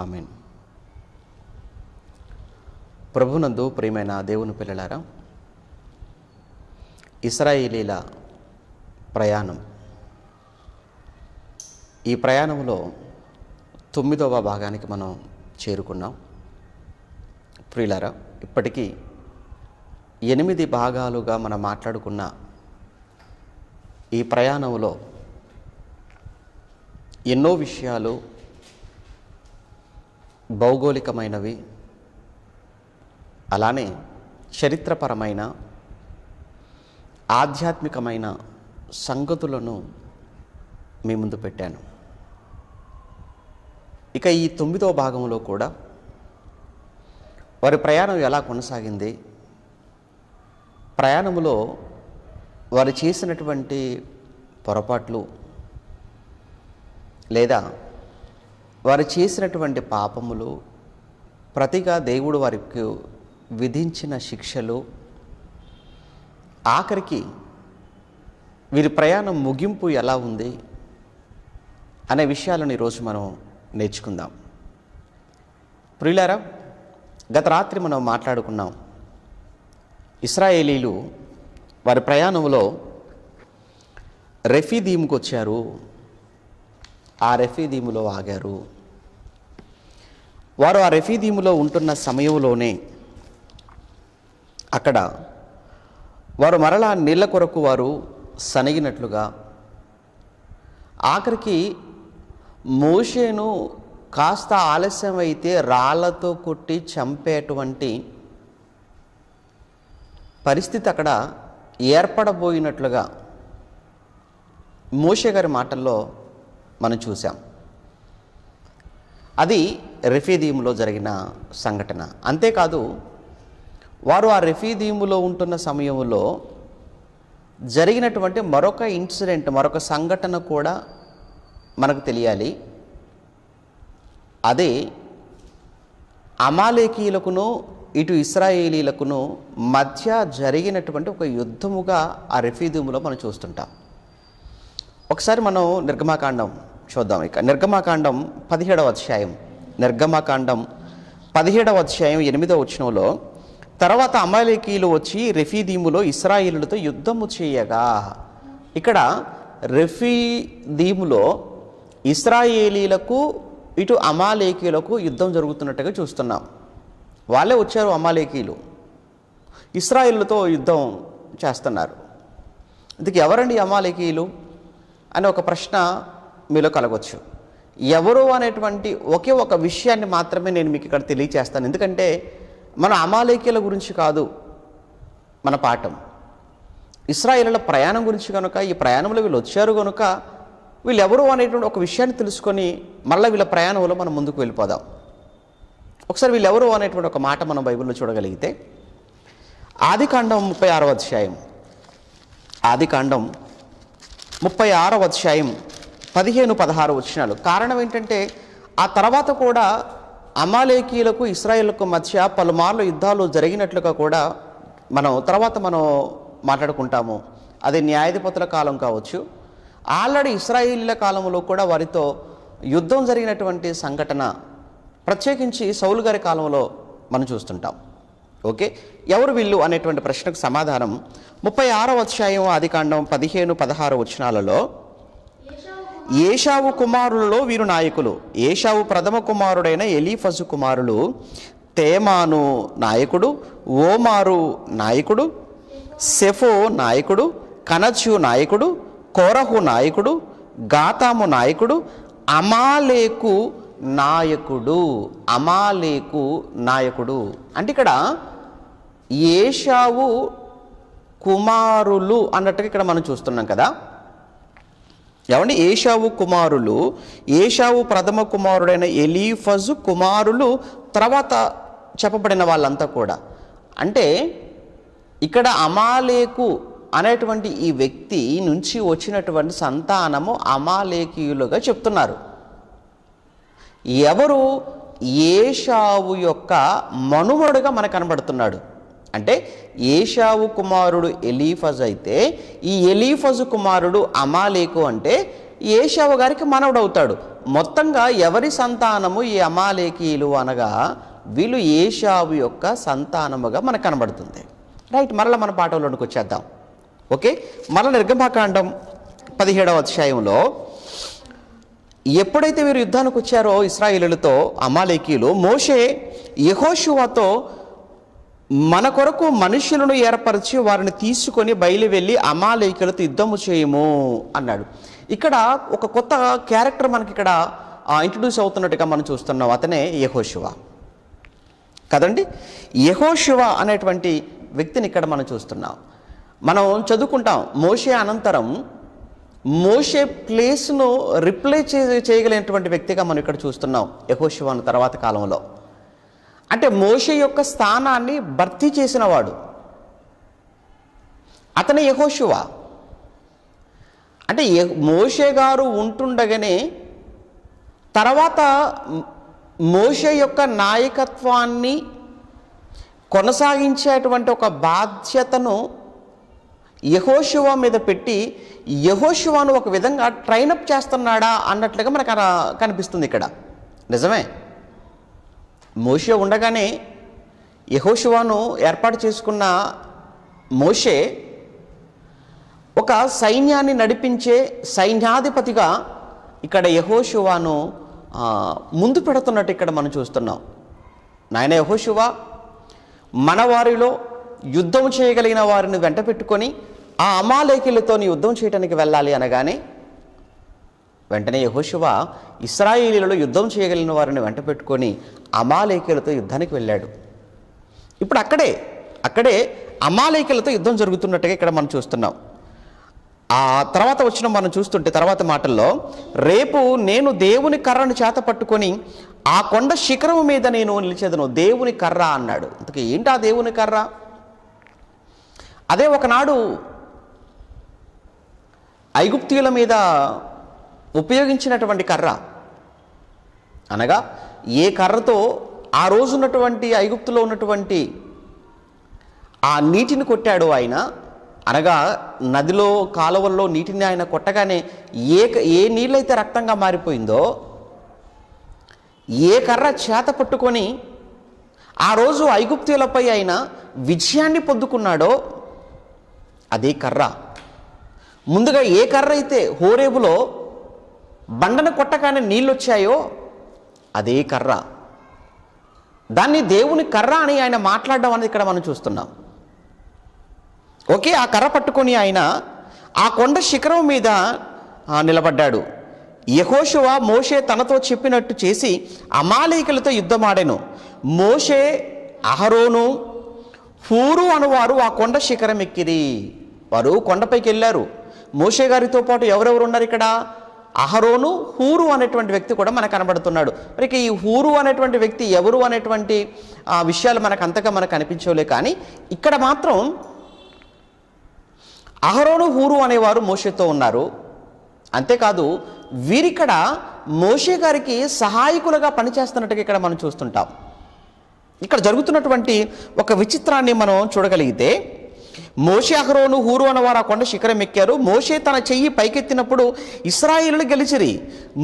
ఆమేన్. ప్రభునందు ప్రియమైన దేవుని పిల్లలారా, ఇశ్రాయేలీల ప్రయాణం, ఈ ప్రయాణంలో 9వ భాగానికి మనం చేరుకున్నాం. ప్రియులారా, ఇప్పటికీ 8 భాగాలుగా మనం మాట్లాడుకున్న ఈ ప్రయాణంలో ఎన్నో విషయాలు భౌగోళికమైనవి, అలానే చరిత్రపరమైన ఆధ్యాత్మికమైన సంగతులను మీ ముందు పెట్టాను. ఇక ఈ 9వ భాగంలో కూడా వారి ప్రయాణం ఎలా కొనసాగింది, ప్రయాణంలో వారు చేసినటువంటి పొరపాట్లు లేదా వారు చేసినటువంటి పాపములు, ప్రతిగా దేవుడు వారికి విధించిన శిక్షలు, ఆఖరికి వీరి ప్రయాణం ముగింపు ఎలా ఉంది అనే విషయాలను ఈరోజు మనం నేర్చుకుందాం. ప్రియులారా, గత రాత్రి మనం మాట్లాడుకున్నాం. ఇశ్రాయేలీలు వారి ప్రయాణంలో రెఫీదీముకు వచ్చారు. ఆ రెఫీదీములో ఆగారు. వారు ఆ రెఫీదీములో ఉంటున్న సమయంలోనే అక్కడ వారు మరలా నీళ్ళ కొరకు వారు సనిగినట్లుగా, ఆఖరికి మోషేను కాస్త ఆలస్యం అయితే రాళ్లతో కొట్టి చంపేటువంటి పరిస్థితి అక్కడ ఏర్పడబోయినట్లుగా మోషే గారి మాటల్లో మనం చూసాం. అది రెఫీదీములో జరిగిన సంఘటన. అంతేకాదు, వారు ఆ రెఫీదీములో ఉంటున్న సమయంలో జరిగినటువంటి మరొక ఇన్సిడెంట్, మరొక సంఘటన కూడా మనకు తెలియాలి. అదే అమాలేకీయులకును ఇటు ఇశ్రాయేలీలకును మధ్య జరిగినటువంటి ఒక యుద్ధముగా ఆ రెఫీదీములో మనం చూస్తుంటాం. ఒకసారి మనం నిర్గమాకాండం చూద్దాం. ఇక నిర్గమాకాండం 17వ అధ్యాయం, నిర్గమాకాండం 17వ అధ్యాయం 8వ వచనంలో, తర్వాత అమాలేకీయులు వచ్చి రెఫీదీములో ఇశ్రాయేలులతో యుద్ధము చేయగా, ఇక్కడ రెఫీదీములో ఇశ్రాయేలీలకు ఇటు అమాలేకీయులకు యుద్ధం జరుగుతున్నట్టుగా చూస్తున్నాం. వాళ్ళే వచ్చారు అమాలేకీయులు, ఇశ్రాయేలులతో యుద్ధం చేస్తున్నారు. ఇందుకు ఎవరండి అమాలేకీయులు అని ఒక ప్రశ్న మీలో కలగవచ్చు. ఎవరు అనేటువంటి ఒకే ఒక విషయాన్ని మాత్రమే నేను మీకు ఇక్కడ తెలియచేస్తాను. ఎందుకంటే మన అమాలేకీయుల గురించి కాదు మన పాఠం, ఇశ్రాయేలుల ప్రయాణం గురించి కనుక, ఈ ప్రయాణంలో వీళ్ళు వచ్చారు కనుక వీళ్ళు ఎవరు అనేటువంటి ఒక విషయాన్ని తెలుసుకొని మళ్ళీ వీళ్ళ ప్రయాణంలో మనం ముందుకు వెళ్ళిపోదాం. ఒకసారి వీళ్ళు ఎవరు అనేటువంటి ఒక మాట మనం బైబిల్లో చూడగలిగితే, ఆదికాండం 36వ అధ్యాయం, ఆదికాండం 36వ అధ్యాయం 15-16 వచనాలు. కారణం ఏంటంటే, ఆ తర్వాత కూడా అమాలేకీయులకు ఇశ్రాయేలులకు మధ్య పలుమార్లు యుద్ధాలు జరిగినట్లుగా కూడా మనం మాట్లాడుకుంటాము. అది న్యాయాధిపతుల కాలం కావచ్చు, ఆల్రెడీ ఇశ్రాయేలీల కాలంలో కూడా వారితో యుద్ధం జరిగినటువంటి సంఘటన ప్రత్యేకించి సౌలు గారి కాలంలో మనం చూస్తుంటాం. ఓకే, ఎవరు వీళ్ళు అనేటువంటి ప్రశ్నకు సమాధానం 36వ అధ్యాయం ఆదికాండం 15-16 వచనాలలో, ఏషావు కుమారులలో వీరు నాయకులు. ఏషావు ప్రథమ కుమారుడైన ఎలీఫజు కుమారులు తేమాను నాయకుడు, ఓమారు నాయకుడు, సెఫో నాయకుడు, కనజు నాయకుడు, కోరహు నాయకుడు, గాతాము నాయకుడు, అమాలేకు నాయకుడు. అమాలేకు నాయకుడు అంటే ఇక్కడ ఏషావు కుమారులు అన్నట్టుగా ఇక్కడ మనం చూస్తున్నాం కదా. ఏమండి, ఏషావు కుమారులు, ఏషావు ప్రథమ కుమారుడైన ఎలీఫజు కుమారులు, తర్వాత చెప్పబడిన వాళ్ళంతా కూడా. అంటే ఇక్కడ అమాలేకు అనేటువంటి ఈ వ్యక్తి నుంచి వచ్చినటువంటి సంతానము అమాలేకీయులుగా చెప్తున్నారు. ఎవరు? ఏషావు యొక్క మనుమడుగా మనకు కనబడుతున్నాడు. అంటే ఏషావు కుమారుడు ఎలీఫజ్ అయితే ఈ ఎలీఫజు కుమారుడు అమాలేకు అంటే ఏశావు గారికి మనవడవుతాడు. మొత్తంగా ఎవరి సంతానము ఈ అమాలేకీయులు అనగా వీళ్ళు ఏశావు యొక్క సంతానముగా మనకు కనబడుతుంది. రైట్, మరలా మన పాఠంలోనికి వచ్చేద్దాం. ఓకే, మరల నిర్గమాకాండం 17వ అధ్యాయంలో ఎప్పుడైతే వీరు యుద్ధానికి వచ్చారో ఇశ్రాయేలులతో అమాలేకీయులు, మోషే యెహోషువతో మన కొరకు మనుషులను ఏర్పరిచి వారిని తీసుకొని బయలు వెళ్ళి అమాలేకీయులతో యుద్ధము చేయము అన్నాడు. ఇక్కడ ఒక కొత్త క్యారెక్టర్ మనకి ఇక్కడ ఇంట్రడ్యూస్ అవుతున్నట్టుగా మనం చూస్తున్నాం. అతనే యెహోషువ కదండి. యెహోషువ అనేటువంటి వ్యక్తిని ఇక్కడ మనం చూస్తున్నాం. మనం చదువుకుంటాం, మోషే అనంతరం మోషే ప్లేస్ను రిప్లేస్ చేయగలిగినటువంటి వ్యక్తిగా మనం ఇక్కడ చూస్తున్నాం యెహోషువను తర్వాత కాలంలో. అంటే మోషే యొక్క స్థానాన్ని భర్తీ చేసినవాడు అతనే యెహోషువ. అంటే మోషే గారు ఉంటుండగానే తర్వాత మోషే యొక్క నాయకత్వాన్ని కొనసాగించేటువంటి ఒక బాధ్యతను యెహోషువ మీద పెట్టి యెహోషువను ఒక విధంగా ట్రైనప్ చేస్తున్నాడా అన్నట్లుగా మనకు కనిపిస్తుంది ఇక్కడ. నిజమే, మోషే ఉండగానే యెహోషువను ఏర్పాటు చేసుకున్న మోషే ఒక సైన్యాన్ని నడిపించే సైన్యాధిపతిగా ఇక్కడ యెహోషువను ముందు పెడుతున్నట్టు ఇక్కడ మనం చూస్తున్నాం. నాయన యెహోషువ, మన వారిలో యుద్ధం చేయగలిగిన వారిని వెంట పెట్టుకొని ఆ అమాలేకీయులతో యుద్ధం చేయడానికి వెళ్ళాలి అనగానే వెంటనే యెహోషువ ఇశ్రాయేలీయులలో యుద్ధం చేయగలిగిన వారిని వెంట పెట్టుకొని అమాలేకీయులతో యుద్ధానికి వెళ్ళాడు. ఇప్పుడు అక్కడే అమాలేకీయులతో యుద్ధం జరుగుతున్నట్టుగా ఇక్కడ మనం చూస్తున్నాం. ఆ తర్వాత వచ్చిన మనం చూస్తుంటే తర్వాత మాటల్లో, రేపు నేను దేవుని కర్రను చేత పట్టుకొని ఆ కొండ శిఖరం మీద నేను నిలిచేదను. దేవుని కర్ర అన్నాడు. అందుకే ఏంటి ఆ దేవుని కర్ర? అదే ఒకనాడు ఐగుప్తీయుల మీద ఉపయోగించినటువంటి కర్ర. అనగా ఏ కర్రతో ఆ రోజు ఉన్నటువంటి ఐగుప్తులో ఉన్నటువంటి ఆ నీటిని కొట్టాడు ఆయన, అనగా నదిలో కాలువల్లో నీటిని ఆయన కొట్టగానే ఏ నీళ్ళైతే రక్తంగా మారిపోయిందో, ఏ కర్ర చేత పట్టుకొని ఆ రోజు ఐగుప్తీయులపై ఆయన విజయాన్ని పొందుకున్నాడో అదే కర్ర. ముందుగా ఏ కర్ర అయితే హోరేబులో బండను కొట్టగానే నీళ్ళు వచ్చాయో అదే కర్ర. దాన్ని దేవుని కర్ర అని ఆయన మాట్లాడడం అనేది ఇక్కడ మనం చూస్తున్నాం. ఓకే, ఆ కర్ర పట్టుకొని ఆయన ఆ కొండ శిఖరం మీద నిలబడ్డాడు. యెహోషువ మోషే తనతో చెప్పినట్టు చేసి అమాలేకీయులతో యుద్ధమాడెను. మోషే, అహరోను, హూరు అనువారు ఆ కొండ శిఖరం ఎక్కిరి. వారు కొండపైకి వెళ్ళారు. మోషే గారితో పాటు ఎవరెవరు ఉన్నారు ఇక్కడ? అహరోను, హూరు అనేటువంటి వ్యక్తి కూడా మనకు కనబడుతున్నాడు. మరి ఈ హూరు అనేటువంటి వ్యక్తి ఎవరు అనేటువంటి విషయాలు మనకు అంతగా మనకు కనిపించలే. కానీ ఇక్కడ మాత్రం అహరోను, హూరు అనేవారు మోషేతో ఉన్నారు. అంతేకాదు వీరిక్కడ మోషే గారికి సహాయకులుగా పనిచేస్తున్నట్టుగా ఇక్కడ మనం చూస్తుంటాం. ఇక్కడ జరుగుతున్నటువంటి ఒక విచిత్రాన్ని మనం చూడగలిగితే, మోషే, అహరోను, హూరు అనేవారు ఆ కొండ శిఖరం ఎక్కారు. మోషే తన చెయ్యి పైకెత్తినప్పుడు ఇశ్రాయేలులు గెలిచిరి.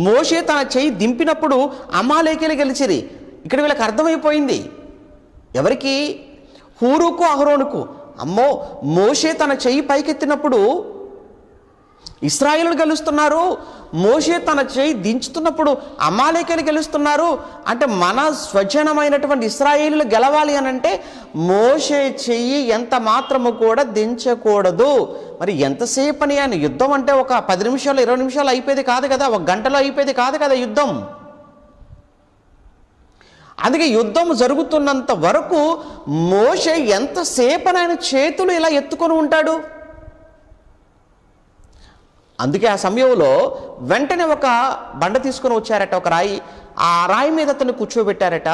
మోషే తన చెయ్యి దింపినప్పుడు అమాలేకీయులు గెలిచిరి. ఇక్కడ వీళ్ళకి అర్థమైపోయింది. ఎవరికి? హూరుకు, అహరోనుకు. అమ్మో, మోషే తన చెయ్యి పైకెత్తినప్పుడు ఇశ్రాయేలులు గెలుస్తున్నారు, మోషే తన చెయ్యి దించుతున్నప్పుడు అమాలేకీయులు గెలుస్తున్నారు. అంటే మన స్వజనమైనటువంటి ఇశ్రాయేలులు గెలవాలి అని అంటే మోషే చెయ్యి ఎంత మాత్రము కూడా దించకూడదు. మరి ఎంతసేపు అని ఆయన యుద్ధం అంటే ఒక 10 నిమిషాలు 20 నిమిషాలు అయిపోయేది కాదు కదా, ఒక గంటలో అయిపోయేది కాదు కదా యుద్ధం. అందుకే యుద్ధం జరుగుతున్నంత వరకు మోషే ఎంతసేపు ఆయన చేతులు ఇలా ఎత్తుకొని ఉంటాడు. అందుకే ఆ సమయంలో వెంటనే ఒక బండ తీసుకొని వచ్చారట, ఒక రాయి. ఆ రాయి మీద అతన్ని కూర్చోబెట్టారట.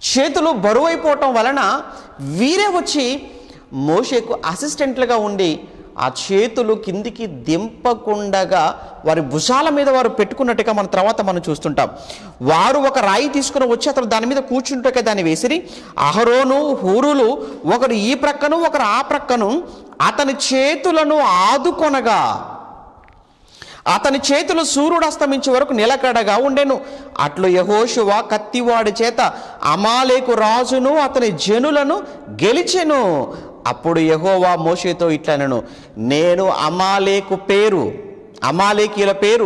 చేతులు బరువైపోవటం వలన వీరే వచ్చి మోషేకు అసిస్టెంట్లుగా ఉండి ఆ చేతులు కిందికి దింపకుండగా వారి భుజాల మీద వారు పెట్టుకున్నట్టుగా మన తర్వాత మనం చూస్తుంటాం. వారు ఒక రాయి తీసుకుని వచ్చి అతను దాని మీద కూర్చుంటే దాన్ని వేసిరి. అహరోను, హూరులు ఒకరు ఈ ప్రక్కను ఒకరు ఆ ప్రక్కను అతని చేతులను ఆదుకొనగా అతని చేతులు సూర్యుడు అస్తమించే వరకు నిలకడగా ఉండెను. అట్లు యెహోషువ కత్తివాడి చేత అమాలేకు రాజును అతని జనులను గెలిచెను. అప్పుడు యెహోవా మోషేతో ఇట్లనెను, నేను అమాలేకీల పేరు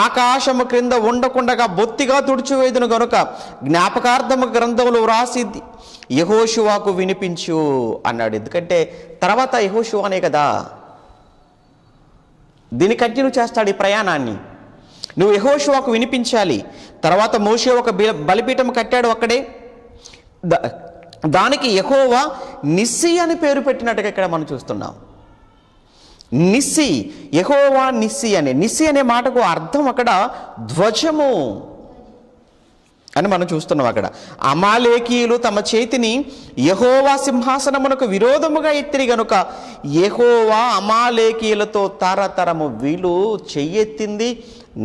ఆకాశము క్రింద ఉండకుండగా బొత్తిగా తుడిచివేదును గనుక జ్ఞాపకార్థము గ్రంథములు వ్రాసి యెహోషువకు వినిపించు అన్నాడు. ఎందుకంటే తర్వాత యెహోషువనే కదా దీన్ని కంటిన్యూ చేస్తాడు ఈ ప్రయాణాన్ని. నువ్వు యెహోషువకు వినిపించాలి. తర్వాత మోషే ఒక బలిపీఠం కట్టాడు అక్కడే. దానికి యెహోవా నిస్సి అని పేరు పెట్టినట్టుగా ఇక్కడ మనం చూస్తున్నాం. నిస్సి, యెహోవా నిస్సి అనే మాటకు అర్థం అక్కడ ధ్వజము అని మనం చూస్తున్నాం. అక్కడ అమాలేకీయులు తమ చేతిని యెహోవా సింహాసనమునకు విరోధముగా ఎత్తిరి గనుక యెహోవా అమాలేకీయులతో తరతరము వీళ్ళు చెయ్యెత్తింది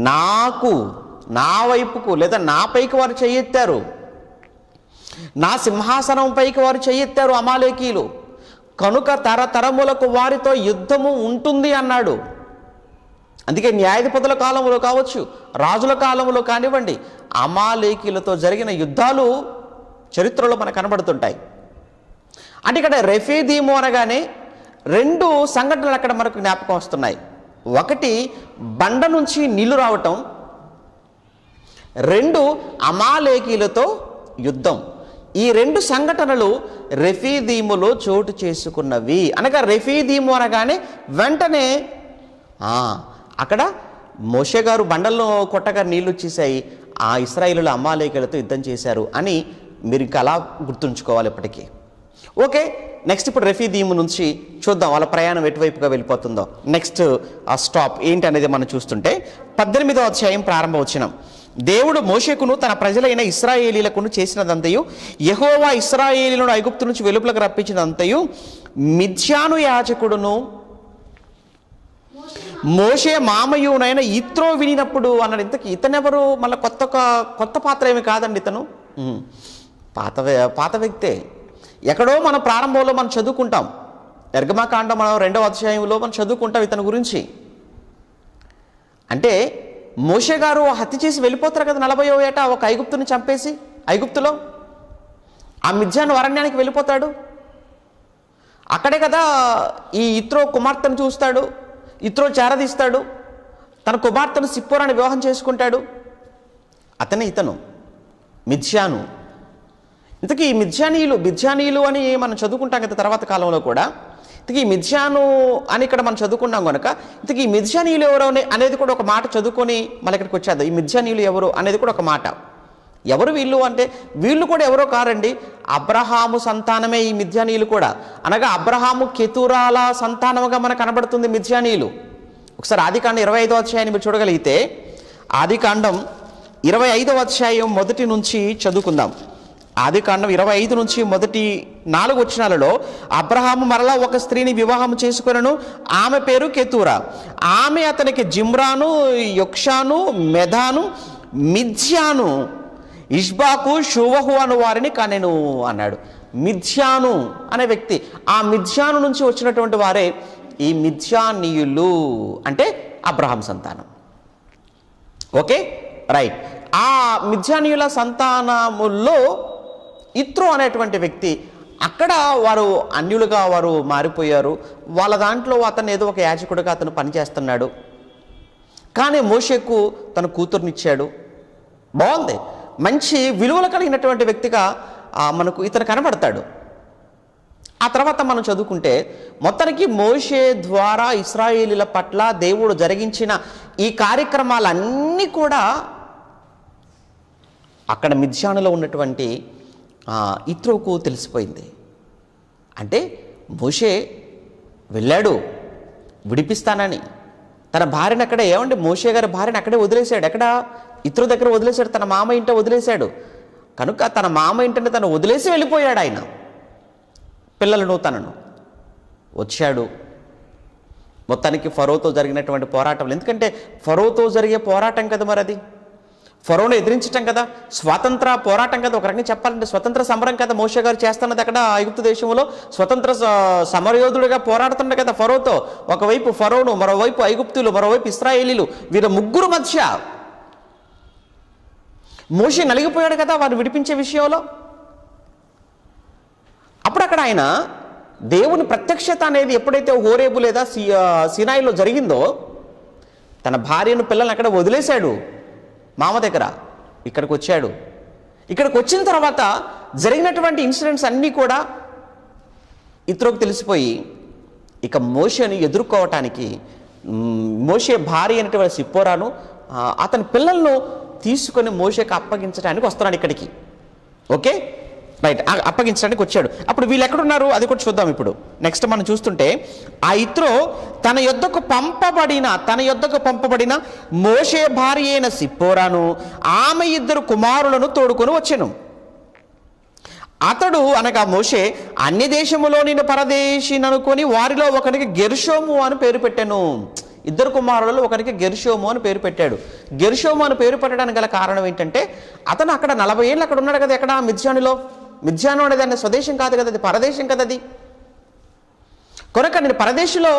నా వైపుకు లేదా నా పైకి వారు చెయ్యెత్తారు, నా సింహాసనం పైకి వారు చెయ్యెత్తారు అమాలేకీయులు, కనుక తరతరములకు వారితో యుద్ధము ఉంటుంది అన్నాడు. అందుకే న్యాయాధిపతుల కాలంలో కావచ్చు, రాజుల కాలంలో కానివ్వండి, అమాలేకీయులతో జరిగిన యుద్ధాలు చరిత్రలో మనకు కనబడుతుంటాయి. అంటే ఇక్కడ రెఫీదీము అనగానే 2 సంఘటనలు అక్కడ మనకు జ్ఞాపకం వస్తున్నాయి. ఒకటి బండ నుంచి నీళ్లు రావటం, 2 అమాలేకీయులతో యుద్ధం. ఈ 2 సంఘటనలు రెఫీదీములో చోటు చేసుకున్నవి. అనగా రెఫీదీము అనగానే వెంటనే అక్కడ మోషే గారు బండల్లో కొట్టగా నీళ్లు వచ్చేసాయి, ఆ ఇశ్రాయేలీయులు అమాలేకీయులతో యుద్ధం చేశారు అని మీరు ఇంకా అలా గుర్తుంచుకోవాలి ఇప్పటికీ. ఓకే, నెక్స్ట్ ఇప్పుడు రెఫీదీము నుంచి చూద్దాం వాళ్ళ ప్రయాణం ఎటువైపుగా వెళ్ళిపోతుందో. నెక్స్ట్ ఆ స్టాప్ ఏంటి అనేది మనం చూస్తుంటే 18వ అధ్యాయం ప్రారంభ వచనం. దేవుడు మోషేకును తన ప్రజలైన ఇశ్రాయేలీలకును చేసినదంతయు, యెహోవా ఇశ్రాయేలీయులను ఐగుప్తు నుంచి వెలుపలకు రప్పించినంతయు మిద్యాను యాజకుడును మోషే మామయ్యునైన ఇత్రో వినినప్పుడు అన్నాడు. ఇంతకీ ఇతనెవరు? మళ్ళీ కొత్త పాత్ర ఏమి కాదండి, ఇతను పాత వ్యక్తే. ఎక్కడో మన ప్రారంభంలో మనం చదువుకుంటాం, నిర్గమకాండం మనం 2వ అధ్యాయంలో మనం చదువుకుంటాం ఇతని గురించి. అంటే మోషే గారు హత్య చేసి వెళ్ళిపోతారు కదా 40వ ఏట ఒక ఐగుప్తుని చంపేసి, ఐగుప్తులో ఆ మిద్యాను అరణ్యానికి వెళ్ళిపోతాడు. అక్కడే కదా ఈ ఇత్రో కుమార్తెను చూస్తాడు, ఇత్రో చేరదీస్తాడు, తన కుమార్తెను సిప్పోరాని వివాహం చేసుకుంటాడు. ఇతను మిద్యాను. ఇంతకీ ఈ మిద్యానీయులు అని మనం చదువుకుంటాం కదా తర్వాత కాలంలో కూడా. ఇంతకీ మిద్యాను అని ఇక్కడ మనం చదువుకున్నాం కనుక ఇంతకీ ఈ మిద్యానీయులు ఎవరు అనేది కూడా ఒక మాట చదువుకొని మళ్ళీ ఇక్కడికి వచ్చేద్దాం. ఈ మిద్యానీయులు ఎవరు అనేది కూడా ఒక మాట. ఎవరు వీళ్ళు అంటే వీళ్ళు కూడా ఎవరో కారండి, అబ్రహాము సంతానమే ఈ మిద్యానీయులు కూడా. అనగా అబ్రహాము కెతురాల సంతానముగా మనకు కనబడుతుంది మిద్యానీయులు. ఒకసారి ఆదికాండం 25వ అధ్యాయాన్ని మీరు చూడగలిగితే, ఆదికాండం 25వ అధ్యాయం మొదటి నుంచి చదువుకుందాం. ఆదికాండం 25 నుంచి మొదటి 4 వచనాలలో అబ్రహాము మరలా ఒక స్త్రీని వివాహం చేసుకొనెను, ఆమె పేరు కెతూరా. ఆమె అతనికి జిమ్రాను, యొక్షాను, మెదాను, మిద్యాను, ఇష్బాకు, షువహు అను వారిని కనెను అన్నాడు. మిద్యాను అనే వ్యక్తి, ఆ మిద్యాను నుంచి వచ్చినటువంటి వారే ఈ మిద్యానీయులు, అంటే అబ్రహాం సంతానం. Okay, right. ఆ మిద్యానీయుల సంతానములో ఇత్రో అనేటువంటి వ్యక్తి, అక్కడ వారు అన్యులుగా వారు మారిపోయారు. వాళ్ళ దాంట్లో అతను ఏదో ఒక యాజకుడిగా అతను పనిచేస్తున్నాడు. కానీ మోషేకు తన కూతుర్నిచ్చాడు. బాగుంది, మంచి విలువలు కలిగినటువంటి వ్యక్తిగా మనకు ఇతను కనబడతాడు. ఆ తర్వాత మనం చదువుకుంటే మొత్తానికి మోషే ద్వారా ఇశ్రాయేలీల పట్ల దేవుడు జరిగించిన ఈ కార్యక్రమాలన్నీ కూడా అక్కడ మిద్యానులో ఉన్నటువంటి ఇత్రోకు తెలిసిపోయింది. అంటే మోషే వెళ్ళాడు విడిపిస్తానని, తన భార్యను అక్కడే, ఏమంటే మోషే గారి భార్యను అక్కడే వదిలేశాడు. ఎక్కడ? ఇత్రో దగ్గర వదిలేశాడు, తన మామ ఇంట వదిలేశాడు. కనుక తన మామ ఇంటనే తను వదిలేసి వెళ్ళిపోయాడు. ఆయన పిల్లలను తనను వచ్చాడు. మొత్తానికి ఫరోతో జరిగినటువంటి పోరాటం, ఎందుకంటే ఫరోతో జరిగే పోరాటం కదా మరి అది. ఫరోను ఎదిరించటం కదా, స్వాతంత్ర పోరాటం కదా, ఒక రకంగా చెప్పాలంటే స్వతంత్ర సమరం కదా మోషే గారు చేస్తున్నది అక్కడ ఐగుప్తు దేశంలో. స్వతంత్ర సమరయోధుడిగా పోరాడుతుండే కదా ఫరోతో. ఒకవైపు ఫరోను, మరోవైపు ఐగుప్తులు, మరోవైపు ఇశ్రాయేలీలు, వీరి ముగ్గురు మధ్య మోషే నలిగిపోయాడు కదా వారిని విడిపించే విషయంలో. అప్పుడు అక్కడ ఆయన దేవుని ప్రత్యక్షత అనేది ఎప్పుడైతే హోరేబు లేదా సీనాయిలో జరిగిందో, తన భార్యను పిల్లల్ని అక్కడ వదిలేశాడు మామ దగ్గర. ఇక్కడికి వచ్చాడు. ఇక్కడికి వచ్చిన తర్వాత జరిగినటువంటి ఇన్సిడెంట్స్ అన్నీ కూడా ఇతరులకు తెలిసిపోయి ఇక మోషేని ఎదుర్కోవటానికి మోషే భార్య అయినటువంటి సిప్పోరాను అతని పిల్లలను తీసుకొని మోషేకి అప్పగించడానికి వస్తున్నాడు ఇక్కడికి. ఓకే రైట్, అప్పగించడానికి వచ్చాడు. అప్పుడు వీళ్ళు ఎక్కడున్నారు అది కూడా చూద్దాం ఇప్పుడు. నెక్స్ట్ మనం చూస్తుంటే ఆ ఇత్రో తన యొద్దకు పంపబడిన మోషే భార్య అయిన సిప్పోరాను ఆమె 2 కుమారులను తోడుకొని వచ్చెను. అతడు అనగా మోషే అన్య దేశములో నేను పరదేశిననుకొని వారిలో ఒకరికి గెర్షోము అని పేరు పెట్టాను. 2 కుమారులలో ఒకరికి గెర్షోము అని పేరు పెట్టాడు. గెర్షోము అని పేరు పెట్టడానికి గల కారణం ఏంటంటే అతను అక్కడ 40 ఏళ్ళు అక్కడ ఉన్నాడు కదా, ఎక్కడ మిద్యాను అనేది ఆయన స్వదేశం కాదు కదా, అది పరదేశం కదా అది. కనుక నేను పరదేశంలో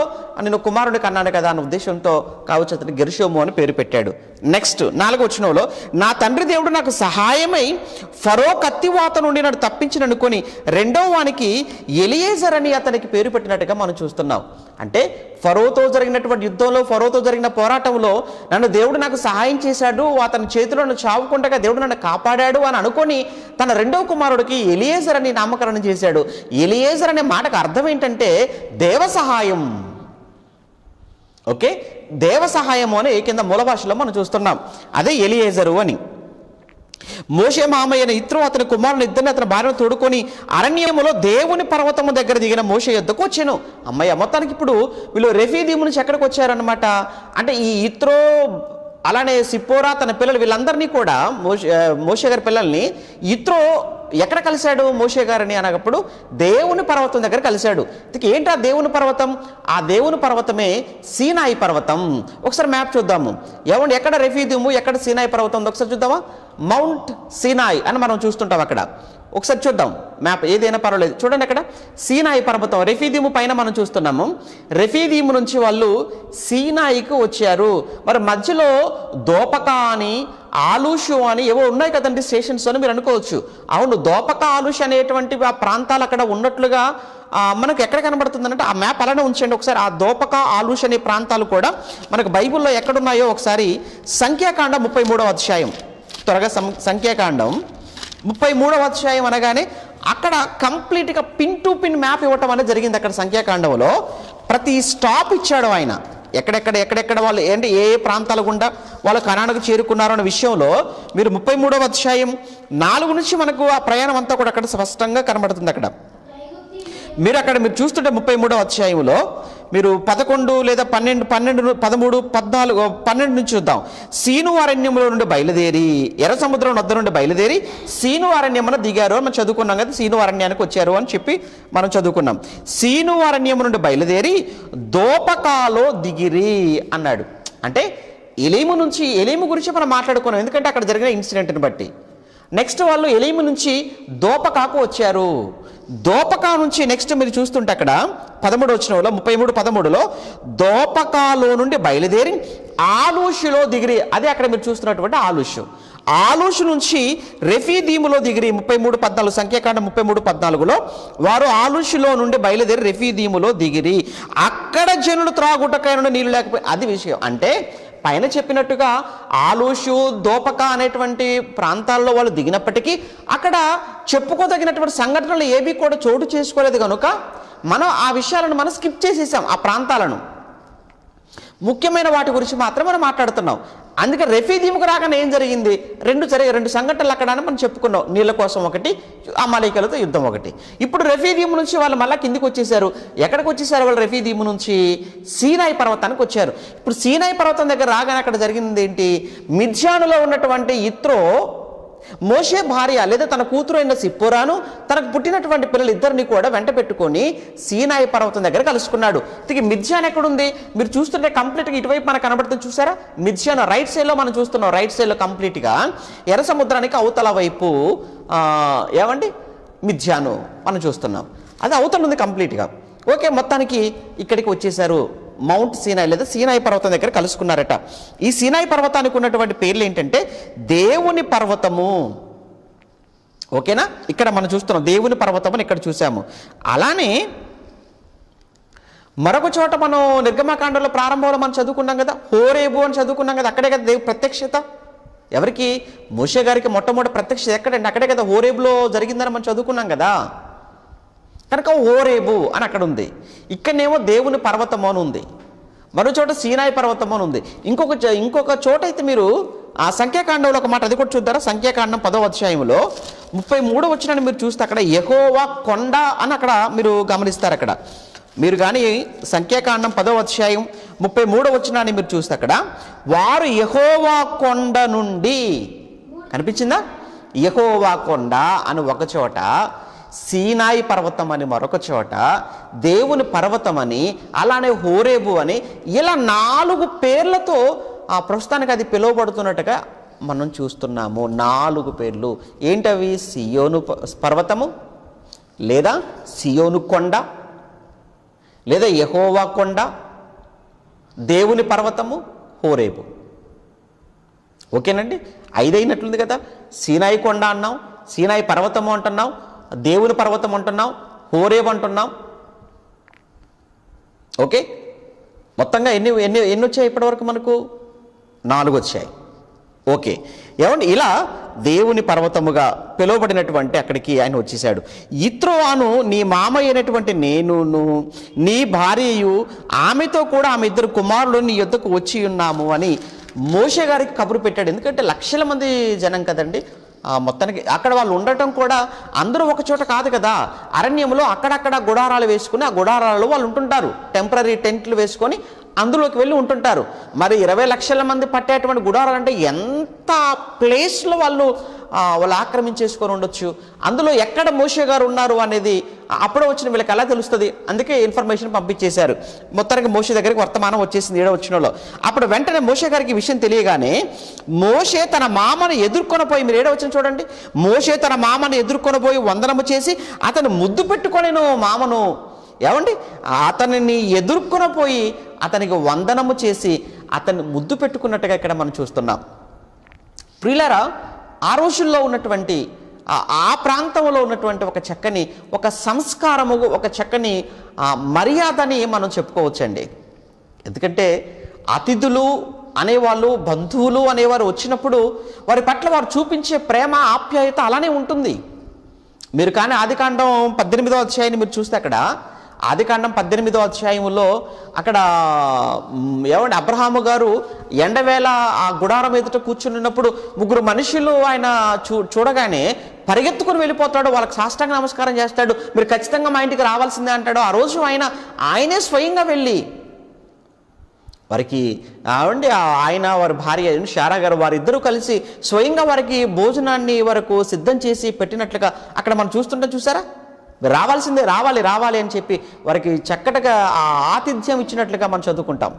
నేను కుమారుడికి అన్నాను కదా అన్న ఉద్దేశంతో కావచ్చు అతను గెర్షోము అని పేరు పెట్టాడు. నెక్స్ట్ 4వ వచనంలో నా తండ్రి దేవుడు నాకు సహాయమై ఫరో కత్తివాత నుండి నన్ను తప్పించిననుకొని 2వ వానికి ఎలియేజర్ అని అతనికి పేరు పెట్టినట్టుగా మనం చూస్తున్నాం. అంటే ఫరోతో జరిగినటువంటి యుద్ధంలో, ఫరోతో జరిగిన పోరాటంలో నన్ను దేవుడు నాకు సహాయం చేశాడు, అతని చేతిలో నన్ను చావుకుండగా దేవుడు నన్ను కాపాడాడు అని అనుకొని తన 2వ కుమారుడికి ఎలియేజర్ అని నామకరణం చేశాడు. ఎలియేజర్ అనే మాటకు అర్థం ఏంటంటే దేవ సహాయం. ఓకే, దేవ సహాయము అని కింద మూల భాషలో మనం చూస్తున్నాం. అదే ఎలియేజరు అని. మోషే మామయ్యన ఇత్రో అతని కుమారుని 2 అతని భార్యను తోడుకొని అరణ్యములో దేవుని పర్వతము దగ్గర దిగిన మోషే యొద్దకు వచ్చాను. అమ్మయ్య, మొత్తానికి ఇప్పుడు వీళ్ళు రెఫీదీము నుంచి ఎక్కడికి వచ్చారనమాట అంటే ఈ ఇత్రో అలానే సిప్పోరా తన పిల్లలు వీళ్ళందరినీ కూడా మోషే గారి పిల్లల్ని ఇత్రో ఎక్కడ కలిశాడు మోషే గారిని అనప్పుడు దేవుని పర్వతం దగ్గర కలిశాడు. ఏంటి ఆ దేవుని పర్వతం? ఆ దేవుని పర్వతమే సీనాయి పర్వతం. ఒకసారి మ్యాప్ చూద్దాము. ఏమండి ఎక్కడ రెఫీదీము, ఎక్కడ సీనాయి పర్వతం ఉందో ఒకసారి చూద్దామా. మౌంట్ సీనాయి అని మనం చూస్తుంటాం అక్కడ. ఒకసారి చూద్దాం మ్యాప్, ఏదైనా పర్వాలేదు. చూడండి అక్కడ సీనాయి పర్వతం రెఫీదీము పైన మనం చూస్తున్నాము. రెఫీదీము నుంచి వాళ్ళు సీనాయికి వచ్చారు. మరి మధ్యలో దోపక అని, ఆలూషు అని ఏవో ఉన్నాయి కదండి స్టేషన్స్ అని మీరు అనుకోవచ్చు. అవును, దోపక, ఆలూషు అనేటువంటి ఆ ప్రాంతాలు అక్కడ ఉన్నట్లుగా మనకు ఎక్కడ కనబడుతుందంటే ఆ మ్యాప్ అలానే ఉంచండి ఒకసారి. ఆ దోపక, ఆలూషు అనే ప్రాంతాలు కూడా మనకు బైబిల్లో ఎక్కడున్నాయో ఒకసారి సంఖ్యాకాండం 33వ అధ్యాయం, త్వరగా సంఖ్యాకాండం 33వ అధ్యాయం అనగానే అక్కడ కంప్లీట్గా పిన్ టు పిన్ మ్యాప్ ఇవ్వటం అనేది జరిగింది. అక్కడ సంఖ్యాకాండంలో ప్రతి స్టాప్ ఇచ్చాడు ఆయన. ఎక్కడెక్కడ వాళ్ళు ఏంటి ఏ ప్రాంతాల గుండా వాళ్ళు కనానుకు చేరుకున్నారు అనే విషయంలో మీరు 33వ అధ్యాయం 4 నుంచి మనకు ఆ ప్రయాణం అంతా కూడా అక్కడ స్పష్టంగా కనబడుతుంది. అక్కడ మీరు చూస్తుంటే 33వ అధ్యాయంలో మీరు 11 లేదా 12, 13, 14, 14, 12 నుంచి చూద్దాం. సీను అరణ్యంలో నుండి బయలుదేరి ఎర్ర సముద్రం వద్ద నుండి బయలుదేరి సీను అరణ్యమున దిగారు అని మనం చదువుకున్నాం కదా. సీను అరణ్యానికి వచ్చారు అని చెప్పి మనం చదువుకున్నాం. సీను అరణ్యము నుండి బయలుదేరి దోపకాలో దిగిరి అన్నాడు. అంటే ఎలీము గురించి మనం మాట్లాడుకున్నాం, ఎందుకంటే అక్కడ జరిగిన ఇన్సిడెంట్ని బట్టి. నెక్స్ట్ వాళ్ళు ఎలీము నుంచి దోపకాకు వచ్చారు. దోపకా నుంచి నెక్స్ట్ మీరు చూస్తుంటే అక్కడ 13వ వచనంలో 33:13లో దోపకాలో నుండి బయలుదేరి ఆలూషులో దిగిరి. అదే అక్కడ మీరు చూస్తున్నటువంటి ఆలూషు నుంచి రెఫీదీములో దిగిరి. 33:14 సంఖ్యాకాండం 33:14లో వారు ఆలూషులో నుండి బయలుదేరి రెఫీదీములో దిగిరి. అక్కడ జనులు త్రాగుటకైన నీళ్ళు లేకపోయి అది విషయం. అంటే పైన చెప్పినట్టుగా ఆలూషు, దోపక అనేటువంటి ప్రాంతాల్లో వాళ్ళు దిగినప్పటికీ అక్కడ చెప్పుకోదగినటువంటి సంఘటనలు ఏవి కూడా చోటు చేసుకోలేదు కనుక మనం ఆ విషయాలను మనం స్కిప్ చేసేసాం. ఆ ప్రాంతాలను ముఖ్యమైన వాటి గురించి మాత్రం మనం మాట్లాడుతున్నాం. అందుకే రెఫీదీముకు రాగానే ఏం జరిగింది, రెండు సంఘటనలు అక్కడ మనం చెప్పుకున్నాం. నీళ్ళ కోసం ఒకటి, అమాలేకీయులతో యుద్ధం ఒకటి. ఇప్పుడు రెఫీదీము నుంచి వాళ్ళు మళ్ళీ కిందికి వచ్చేసారు. ఎక్కడికి వచ్చేసారు వాళ్ళు? రెఫీదీము నుంచి సీనాయి పర్వతానికి వచ్చారు. ఇప్పుడు సీనాయి పర్వతం దగ్గర రాగానే అక్కడ జరిగింది ఏంటి, మిద్యానులో ఉన్నటువంటి ఇత్రో మోషే భార్య లేదా తన కూతురు అయిన సిప్పోరాను తనకు పుట్టినటువంటి పిల్లలు ఇద్దరిని కూడా వెంట పెట్టుకొని సీనాయి పర్వతం దగ్గర కలుసుకున్నాడు. తిరిగి మిద్యాన్ ఎక్కడుంది? మీరు చూస్తుంటే కంప్లీట్గా ఇటువైపు మనకు కనబడుతుంది, చూసారా? మిద్యాన్ రైట్ సైడ్లో మనం చూస్తున్నాం. రైట్ సైడ్లో కంప్లీట్గా ఎర్ర సముద్రానికి అవతల వైపు ఏమండి మిద్యాను మనం చూస్తున్నాం. అది అవతల ఉంది కంప్లీట్గా. ఓకే, మొత్తానికి ఇక్కడికి వచ్చేసారు. మౌంట్ సీనాయి లేదా సీనాయి పర్వతం దగ్గర కలుసుకున్నారట. ఈ సీనాయి పర్వతానికి ఉన్నటువంటి పేర్లు ఏంటంటే దేవుని పర్వతము. ఓకేనా? ఇక్కడ మనం చూస్తున్నాం దేవుని పర్వతం అని ఇక్కడ చూసాము. అలానే మరొక చోట మనం నిర్గమకాండంలో ప్రారంభంలో మనం చదువుకున్నాం కదా, హోరేబు అని చదువుకున్నాం కదా. అక్కడే కదా దేవుని ప్రత్యక్షత. ఎవరికి? మోషే గారికి మొట్టమొదటి ప్రత్యక్షత ఎక్కడండి? అక్కడే కదా, హోరేబులో జరిగిందని మనం చదువుకున్నాం కదా. కనుక హోరేబు అని అక్కడ ఉంది. ఇక్కడనేమో దేవుని పర్వతము అని ఉంది, మరో చోట సీనాయి పర్వతము అని ఉంది. ఇంకొక చోట అయితే మీరు ఆ సంఖ్యాకాండంలో ఒక మాట అది కూడా చూద్దారా? సంఖ్యాకాండం 10వ అధ్యాయంలో 33 వచనాన్ని మీరు చూస్తే అక్కడ యెహోవా కొండ అని అక్కడ మీరు గమనిస్తారు. అక్కడ మీరు కానీ సంఖ్యాకాండం 10వ అధ్యాయం 33 వచనాన్ని మీరు చూస్తే అక్కడ వారు యెహోవా కొండ నుండి, కనిపించిందా? యెహోవా కొండ అని ఒక చోట, సీనాయి పర్వతం అని మరొక చోట, దేవుని పర్వతం అని, అలానే హోరేబు అని, ఇలా 4 పేర్లతో ఆ ప్రస్తుతానికి అది పిలువబడుతున్నట్టుగా మనం చూస్తున్నాము. 4 పేర్లు ఏంటవి? సియోను పర్వతము, లేదా సియోను కొండ, లేదా యెహోవా కొండ, దేవుని పర్వతము, హోరేబు. ఓకేనండి? 5 అయినట్లుంది కదా. సీనాయి కొండ అన్నాం, సీనాయి పర్వతము అంటున్నాం, దేవుని పర్వతం అంటున్నాం, హోరేబు అంటున్నాం. ఓకే, మొత్తంగా ఎన్ని వచ్చాయి ఇప్పటివరకు? మనకు 4 వచ్చాయి. ఓకే, ఏమండి? ఇలా దేవుని పర్వతముగా పిలువబడినటువంటి అక్కడికి ఆయన వచ్చేసాడు. యిత్రోను నీ మామ అయినటువంటి నేనును నీ భార్యయు ఆమెతో కూడా ఆమె 2 కుమారులు నీ యొద్దకు వచ్చి ఉన్నాము అని మోషే గారికి కబురు పెట్టాడు. ఎందుకంటే లక్షల మంది జనం కదండి. మొత్తానికి అక్కడ వాళ్ళు ఉండటం కూడా అందరూ ఒక చోట కాదు కదా. అరణ్యంలో అక్కడక్కడ గుడారాలు వేసుకుని ఆ గుడారాలలో వాళ్ళు ఉంటుంటారు. టెంపరీ టెంట్లు వేసుకొని అందులోకి వెళ్ళి ఉంటుంటారు. మరి 20 లక్షల మంది పట్టేటువంటి గుడారాలు అంటే ఎంత ప్లేస్లో వాళ్ళు ఆక్రమించేసుకొని ఉండొచ్చు. అందులో ఎక్కడ మోషే గారు ఉన్నారు అనేది అప్పుడే వచ్చిన వీళ్ళకి ఎలా తెలుస్తుంది? అందుకే ఇన్ఫర్మేషన్ పంపించేశారు. మొత్తానికి మోషే దగ్గరికి వర్తమానం వచ్చేసింది 7వ వచనంలో. అప్పుడు వెంటనే మోషే గారికి విషయం తెలియగానే మోషే తన మామను ఎదుర్కొని పోయి, మీరు 7వ వచనం చూడండి, మోషే తన మామను ఎదుర్కొని పోయి వందనము చేసి అతను ముద్దు పెట్టుకొనెను. మామను ఏమండి? అతనిని ఎదుర్కొని పోయి అతనికి వందనము చేసి అతన్ని ముద్దు పెట్టుకున్నట్టుగా ఇక్కడ మనం చూస్తున్నాం. ప్రియులారా, ఆ రోజుల్లో ఉన్నటువంటి ఆ ప్రాంతంలో ఉన్నటువంటి ఒక చక్కని ఒక సంస్కారము, ఒక చక్కని మర్యాదని మనం చెప్పుకోవచ్చండి. ఎందుకంటే అతిథులు అనేవాళ్ళు, బంధువులు అనేవారు వచ్చినప్పుడు వారి పట్ల వారు చూపించే ప్రేమ, ఆప్యాయత అలానే ఉంటుంది. మీరు కానీ ఆదికాండం 18వ అధ్యాయాన్ని మీరు చూస్తే అక్కడ ఆదికాండం 18వ అధ్యాయంలో అక్కడ ఏమంటే అబ్రహాము గారు ఎండవేళ ఆ గుడారం ఎదుట కూర్చున్నప్పుడు 3 మనుషులు ఆయన చూడగానే పరిగెత్తుకుని వెళ్ళిపోతాడు. వాళ్ళకి సాష్టాంగ నమస్కారం చేస్తాడు. మీరు ఖచ్చితంగా మా ఇంటికి రావాల్సిందే అంటాడు. ఆ రోజు ఆయనే స్వయంగా వెళ్ళి వారికి ఆయన వారి భార్య శారా గారు వారిద్దరూ కలిసి స్వయంగా వారికి భోజనాన్ని వరకు సిద్ధం చేసి పెట్టినట్లుగా అక్కడ మనం చూస్తుంటాం. చూసారా? రావాల్సిందే, రావాలి అని చెప్పి వారికి చక్కటగా ఆ ఆతిథ్యం ఇచ్చినట్లుగా మనం చదువుకుంటాం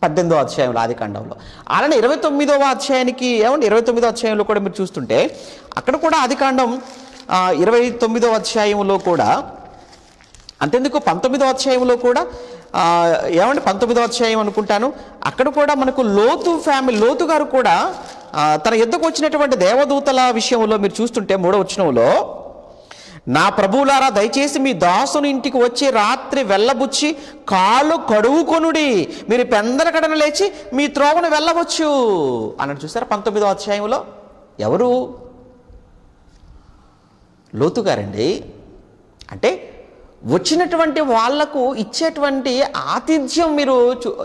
18వ అధ్యాయంలో ఆదికాండంలో. అలానే 29వ అధ్యాయానికి 29వ అధ్యాయంలో కూడా మీరు చూస్తుంటే అక్కడ కూడా ఆదికాండం 29వ అధ్యాయంలో కూడా అంతెందుకు 19వ అధ్యాయంలో కూడా 19వ అధ్యాయం అనుకుంటాను, అక్కడ కూడా మనకు లోతు గారు కూడా తన యొద్దకు వచ్చినటువంటి దేవదూతల విషయంలో మీరు చూస్తుంటే 3వ వచనంలో, నా ప్రభువులారా దయచేసి మీ దాసుని ఇంటికి వచ్చి రాత్రి వెళ్ళబుచ్చి కాళ్ళు కడుగుకొనుడి, మీరు పెందలకడన లేచి మీ త్రోవను వెళ్ళవచ్చు అన్నట్టు చూసారా 19వ అధ్యాయంలో. ఎవరు? లోతు గారండి. అంటే వచ్చినటువంటి వాళ్లకు ఇచ్చేటువంటి ఆతిథ్యం మీరు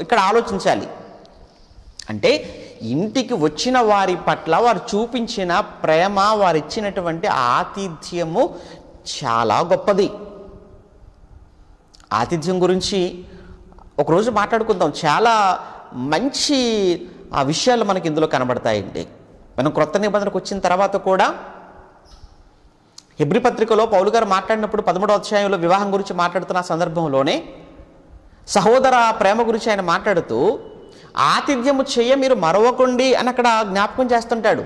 ఇక్కడ ఆలోచించాలి. అంటే ఇంటికి వచ్చిన వారి పట్ల వారు చూపించిన ప్రేమ, వారు ఇచ్చినటువంటి ఆతిథ్యము చాలా గొప్పది. ఆతిథ్యం గురించి ఒకరోజు మాట్లాడుకుందాం. చాలా మంచి విషయాలు మనకి ఇందులో కనబడతాయండి. మనం క్రొత్త నిబంధనకు వచ్చిన తర్వాత కూడా హెబ్రీ పత్రికలో పౌలు గారు మాట్లాడినప్పుడు 13వ అధ్యాయంలో వివాహం గురించి మాట్లాడుతున్న సందర్భంలోనే సహోదర ప్రేమ గురించి ఆయన మాట్లాడుతూ ఆతిథ్యము చేయ మీరు మరవకండి అని అక్కడ జ్ఞాపకం చేస్తుంటాడు.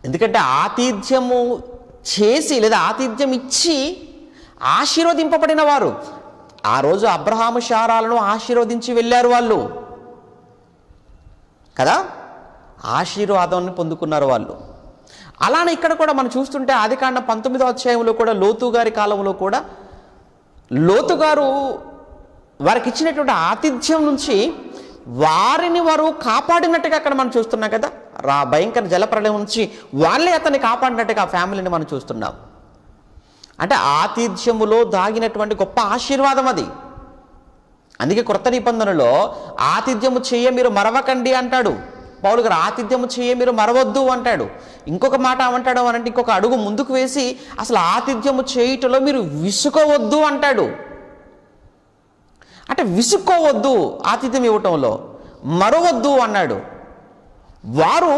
ఎందుకంటే ఆతిథ్యము చేసి లేదా ఆతిథ్యం ఇచ్చి ఆశీర్వదింపబడిన వారు. ఆ రోజు అబ్రహాము శారాలను ఆశీర్వదించి వెళ్ళారు వాళ్ళు కదా, ఆశీర్వాదాన్ని పొందుకున్నారు వాళ్ళు. అలానే ఇక్కడ కూడా మనం చూస్తుంటే ఆదికాండం 19వ అధ్యాయంలో కూడా లోతు గారి కాలంలో కూడా లోతు గారు వారికి ఇచ్చినటువంటి ఆతిథ్యం నుంచి వారిని వారు కాపాడినట్టుగా అక్కడ మనం చూస్తున్నాం కదా. భయంకర జలప్రళయం నుంచి వాళ్ళే అతన్ని కాపాడినట్టుగా ఆ ఫ్యామిలీని మనం చూస్తున్నాం. అంటే ఆతిథ్యములో దాగినటువంటి గొప్ప ఆశీర్వాదం అది. అందుకే క్రొత్త నిబంధనలో ఆతిథ్యము చేయ మీరు మరవకండి అంటాడు పౌలు గారు. ఆతిథ్యము చేయ మీరు మరవద్దు అంటాడు. ఇంకొక మాట ఏమంటాడు అనంటే ఇంకొక అడుగు ముందుకు వేసి అసలు ఆతిథ్యము చేయుటలో మీరు విసుకోవద్దు అంటాడు. అంటే విసుకోవద్దు ఆతిథ్యం ఇవ్వటంలో, మరవద్దు అన్నాడు. వారు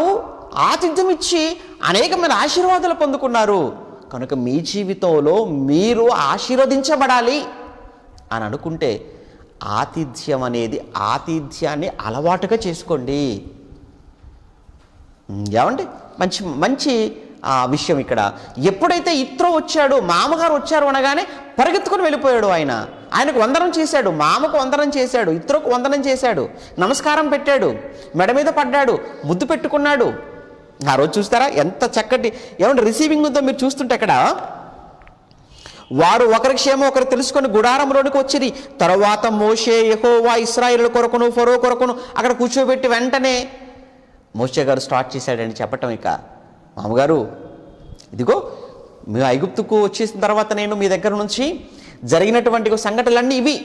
ఆతిథ్యం ఇచ్చి అనేకమైన ఆశీర్వాదాలు పొందుకున్నారు కనుక మీ జీవితంలో మీరు ఆశీర్వదించబడాలి అని అనుకుంటే ఆతిథ్యం అనేది ఆతిథ్యాన్ని అలవాటుగా చేసుకోండి. ఏమండి మంచి మంచి విషయం ఇక్కడ. ఎప్పుడైతే ఇత్రో వచ్చాడు, మామగారు వచ్చారు అనగానే పరిగెత్తుకుని వెళ్ళిపోయాడు. ఆయనకు వందనం చేశాడు, మామకు వందనం చేశాడు, ఇత్రోకు వందనం చేశాడు, నమస్కారం పెట్టాడు, మెడ మీద పడ్డాడు, ముద్దు పెట్టుకున్నాడు. ఆ రోజు చూస్తారా ఎంత చక్కటి ఏమంటే రిసీవింగ్ ఉందో మీరు చూస్తుంటే అక్కడ వారు ఒకరి క్షేమం ఒకరు తెలుసుకొని గుడారంలోనికి వచ్చిరి. తర్వాత మోషే యెహోవా ఇశ్రాయేలు కొరకును ఫరో కొరకును అక్కడ కూర్చోబెట్టి వెంటనే మోషే గారు స్టార్ట్ చేశాడని చెప్పటం. ఇక మామగారు ఇదిగో మీ ఐగుప్తుకు వచ్చేసిన తర్వాత నేను మీ దగ్గర నుంచి జరిగినటువంటి సంఘటనలన్నీ ఇవి.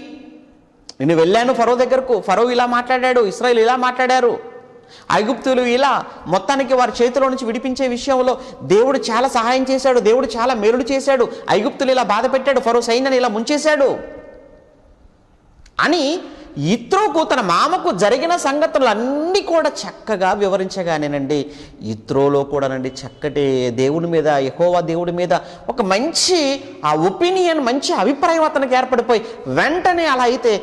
నేను వెళ్ళాను ఫరో దగ్గరకు, ఫరో ఇలా మాట్లాడాడు, ఇశ్రాయేలు ఇలా మాట్లాడారు, ఐగుప్తులు ఇలా మొత్తానికి వారి చేతిలో నుంచి విడిపించే విషయంలో దేవుడు చాలా సహాయం చేశాడు, దేవుడు చాలా మేలులు చేశాడు, ఐగుప్తులు ఇలా బాధ పెట్టాడు, ఫరో సైన్యాన్ని ఇలా ముంచేశాడు అని ఇత్రోకు తన మామకు జరిగిన సంగతులన్నీ కూడా చక్కగా వివరించగానేనండి ఇత్రోలో కూడానండి చక్కటి దేవుడి మీద, యెహోవా దేవుడి మీద ఒక మంచి ఒపీనియన్, మంచి అభిప్రాయం అతనికి ఏర్పడిపోయి వెంటనే అలా అయితే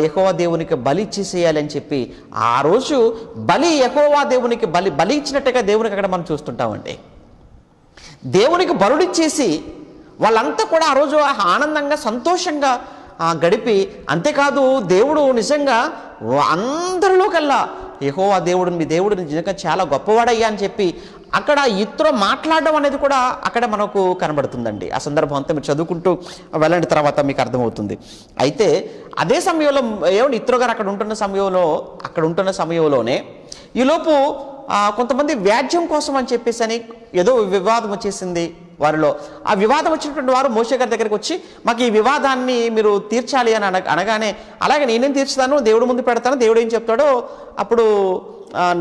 యెహోవా దేవునికి బలి ఇచ్చేసేయాలని చెప్పి ఆ రోజు యెహోవా దేవునికి బలి ఇచ్చినట్టుగా దేవునికి అక్కడ మనం చూస్తుంటామండి. దేవునికి బలుడిచ్చేసి వాళ్ళంతా కూడా ఆ రోజు ఆనందంగా సంతోషంగా గడిపి, అంతేకాదు దేవుడు నిజంగా అందరిలో కల్లా యెహోవా దేవుడు మీ దేవుడు నిజంగా చాలా గొప్పవాడయ్యా అని చెప్పి అక్కడ ఇత్రో మాట్లాడడం అనేది కూడా అక్కడ మనకు కనబడుతుందండి. ఆ సందర్భం అంతా మీరు చదువుకుంటూ వెళ్ళండి, తర్వాత మీకు అర్థమవుతుంది. అయితే అదే సమయంలో ఏమంటే ఇత్రో గారు అక్కడ ఉంటున్న సమయంలోనే ఈలోపు కొంతమంది వ్యాజ్యం కోసం అని చెప్పేసి అని ఏదో వివాదం వచ్చేసింది వారిలో. ఆ వివాదం వచ్చినటువంటి వారు మోషే గారి దగ్గరికి వచ్చి మాకు ఈ వివాదాన్ని మీరు తీర్చాలి అని అనగానే అలాగే నేనేం తీర్చుతాను, దేవుడు ముందు పెడతాను, దేవుడు ఏం చెప్తాడో అప్పుడు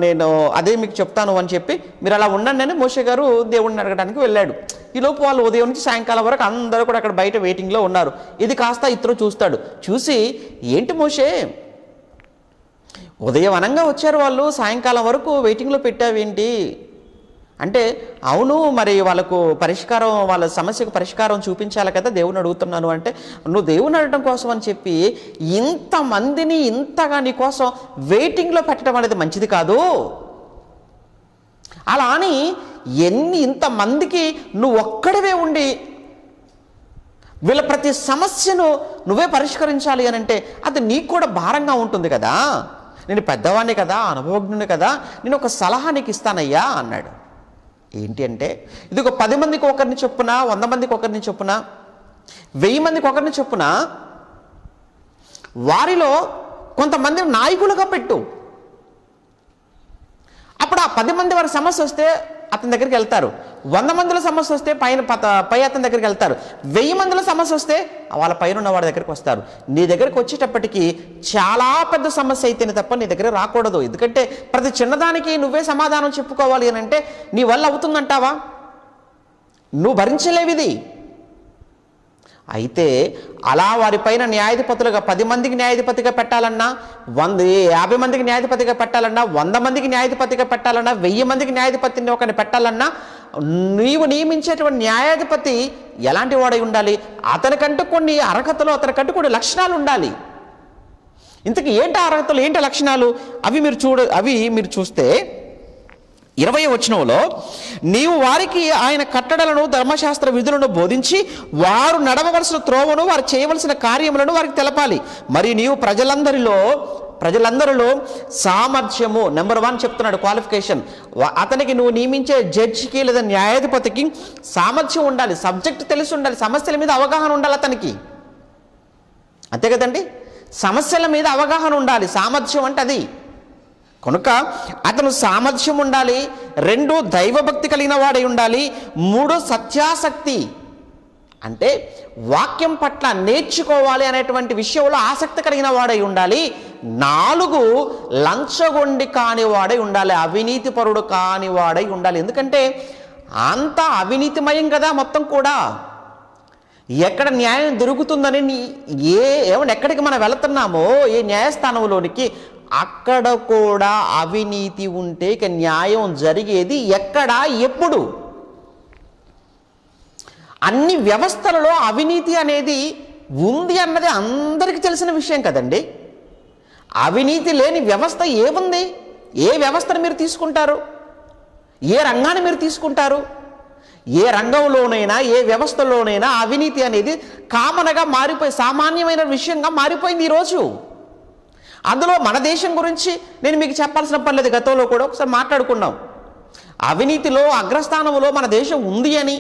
నేను అదే మీకు చెప్తాను అని చెప్పి మీరు అలా ఉండండి అని మోషే గారు దేవుడిని అడగడానికి వెళ్ళాడు. ఈలోపు వాళ్ళు ఉదయం నుంచి సాయంకాలం వరకు అందరూ కూడా అక్కడ బయట వెయిటింగ్లో ఉన్నారు. ఇది కాస్త ఇత్రో చూస్తాడు. చూసి ఏంటి మోషే ఉదయం అనంగా వచ్చారు వాళ్ళు, సాయంకాలం వరకు వెయిటింగ్లో పెట్టావేంటి అంటే, అవును మరి వాళ్ళకు పరిష్కారం, వాళ్ళ సమస్యకు పరిష్కారం చూపించాలి కదా, దేవుని అడుగుతున్నాను అంటే, నువ్వు దేవుని అడగడం కోసం అని చెప్పి ఇంతమందిని ఇంతగా నీ కోసం వెయిటింగ్లో పెట్టడం అనేది మంచిది కాదు. అలా అని ఇంతమందికి నువ్వు ఒక్కడివే ఉండి వీళ్ళ ప్రతి సమస్యను నువ్వే పరిష్కరించాలి అని అంటే అది నీకు కూడా భారంగా ఉంటుంది కదా. నేను పెద్దవాడిని కదా, అనుభవజ్ఞుని కదా, నేను ఒక సలహా నీకు ఇస్తానయ్యా అన్నాడు. ఏంటి అంటే, ఇది ఒక 10 మందికి ఒకరిని చొప్పున, 100 మందికి ఒకరిని చొప్పున, 1000 మందికి ఒకరిని చొప్పున వారిలో కొంతమంది నాయకులుగా పెట్టు. అప్పుడు ఆ 10 మంది వారి సమస్య వస్తే అతని దగ్గరికి వెళ్తారు, 100 మందిలో సమస్య వస్తే పై అతని దగ్గరికి వెళ్తారు, 1000 మందిలో సమస్య వస్తే వాళ్ళ పైన ఉన్న వాడి దగ్గరికి వస్తారు. నీ దగ్గరికి వచ్చేటప్పటికి చాలా పెద్ద సమస్య అయితేనే తప్ప నీ దగ్గర రాకూడదు. ఎందుకంటే ప్రతి చిన్నదానికి నువ్వే సమాధానం చెప్పుకోవాలి అని అంటే నీ వల్ల అవుతుందంటావా? నువ్వు భరించలేవిది. అయితే అలా వారిపైన న్యాయాధిపతులుగా 10 మందికి న్యాయాధిపతిగా పెట్టాలన్నా, 50 మందికి న్యాయాధిపతిగా పెట్టాలన్నా, 100 మందికి న్యాయాధిపతిగా పెట్టాలన్నా, 1000 మందికి న్యాయాధిపతిని ఒకరిని పెట్టాలన్నా, నీవు నియమించేటువంటి న్యాయాధిపతి ఎలాంటి వాడై ఉండాలి? అతనికంటూ కొన్ని అర్హతలు, అతనికంటూ కొన్ని లక్షణాలు ఉండాలి. ఇంతకీ ఏంటి అర్హతలు, ఏంటి లక్షణాలు? అవి మీరు చూస్తే 20వ వచనంలో, నీవు వారికి ఆయన కట్టడలను ధర్మశాస్త్ర విధులను బోధించి వారు నడవవలసిన త్రోవను, వారు చేయవలసిన కార్యములను వారికి తెలపాలి. మరి నీవు ప్రజలందరిలో సామర్థ్యము, నెంబర్ 1 చెప్తున్నాడు క్వాలిఫికేషన్. అతనికి నువ్వు నియమించే జడ్జికి లేదా న్యాయాధిపతికి సామర్థ్యం ఉండాలి, సబ్జెక్ట్ తెలిసి ఉండాలి, సమస్యల మీద అవగాహన ఉండాలి అతనికి. అంతే కదండి, సమస్యల మీద అవగాహన ఉండాలి. సామర్థ్యం అంటే అది. కనుక అతను సామర్థ్యం ఉండాలి. 2 దైవభక్తి కలిగిన వాడై ఉండాలి. 3 సత్యాసక్తి, అంటే వాక్యం పట్ల నేర్చుకోవాలి అనేటువంటి విషయంలో ఆసక్తి కలిగిన వాడై ఉండాలి. 4 లంచగొండి కానివాడై ఉండాలి, అవినీతిపరుడు కానివాడై ఉండాలి. ఎందుకంటే అంత అవినీతిమయం కదా మొత్తం కూడా. ఎక్కడ న్యాయం దొరుకుతుందని ఎక్కడికి మనం వెళుతున్నామో, ఏ న్యాయస్థానంలోనికి, అక్కడ కూడా అవినీతి ఉంటే ఇక న్యాయం జరిగేది ఎక్కడ, ఎప్పుడు? అన్ని వ్యవస్థలలో అవినీతి అనేది ఉంది అన్నది అందరికీ తెలిసిన విషయం కదండి. అవినీతి లేని వ్యవస్థ ఏముంది? ఏ వ్యవస్థను మీరు తీసుకుంటారు? ఏ రంగాన్ని మీరు తీసుకుంటారు? ఏ రంగంలోనైనా, ఏ వ్యవస్థలోనైనా అవినీతి అనేది కామన్గా మారిపోయి, సామాన్యమైన విషయంగా మారిపోయింది ఈరోజు. అందులో మన దేశం గురించి నేను మీకు చెప్పాల్సిన పని లేదు. గతంలో కూడా ఒకసారి మాట్లాడుకున్నాం. అవినీతిలో అగ్రస్థానంలో మన దేశం ఉంది అని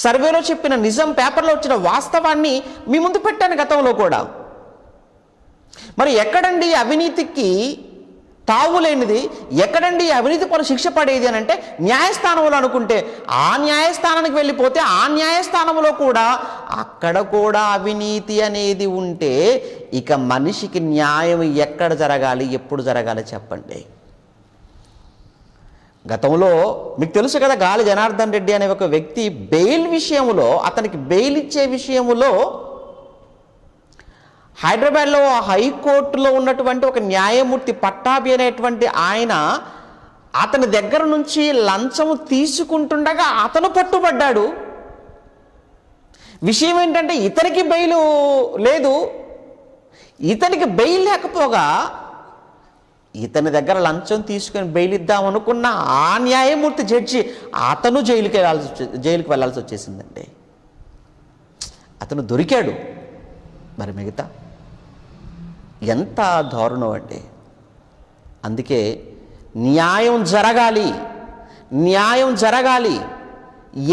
సర్వేలో చెప్పిన నిజం, పేపర్లో వచ్చిన వాస్తవాన్ని మీ ముందు పెట్టాను గతంలో కూడా. మరి ఎక్కడండి అవినీతికి తావులేనిది? ఎక్కడండి అవినీతి పనులు శిక్ష పడేది అని అంటే న్యాయస్థానంలో అనుకుంటే, ఆ న్యాయస్థానానికి వెళ్ళిపోతే ఆ న్యాయస్థానంలో కూడా, అక్కడ కూడా అవినీతి అనేది ఉంటే ఇక మనిషికి న్యాయం ఎక్కడ జరగాలి, ఎప్పుడు జరగాలి చెప్పండి? గతంలో మీకు తెలుసు కదా, గాలి జనార్దన్ రెడ్డి అనే ఒక వ్యక్తి బెయిల్ విషయంలో, అతనికి బెయిల్ ఇచ్చే విషయంలో హైదరాబాద్లో హైకోర్టులో ఉన్నటువంటి ఒక న్యాయమూర్తి పట్టాభి అనేటువంటి ఆయన అతని దగ్గర నుంచి లంచము తీసుకుంటుండగా అతను పట్టుబడ్డాడు. విషయం ఏంటంటే ఇతనికి బెయిల్ లేదు. ఇతనికి బెయిల్ లేకపోగా ఇతని దగ్గర లంచం తీసుకొని బెయిల్ ఇద్దామనుకున్న ఆ న్యాయమూర్తి జడ్జి అతను జైలుకి వెళ్ళాల్సి వచ్చేసిందండి. అతను దొరికాడు. మరి మిగతా ఎంత దారుణం అండి. అందుకే న్యాయం జరగాలి, న్యాయం జరగాలి,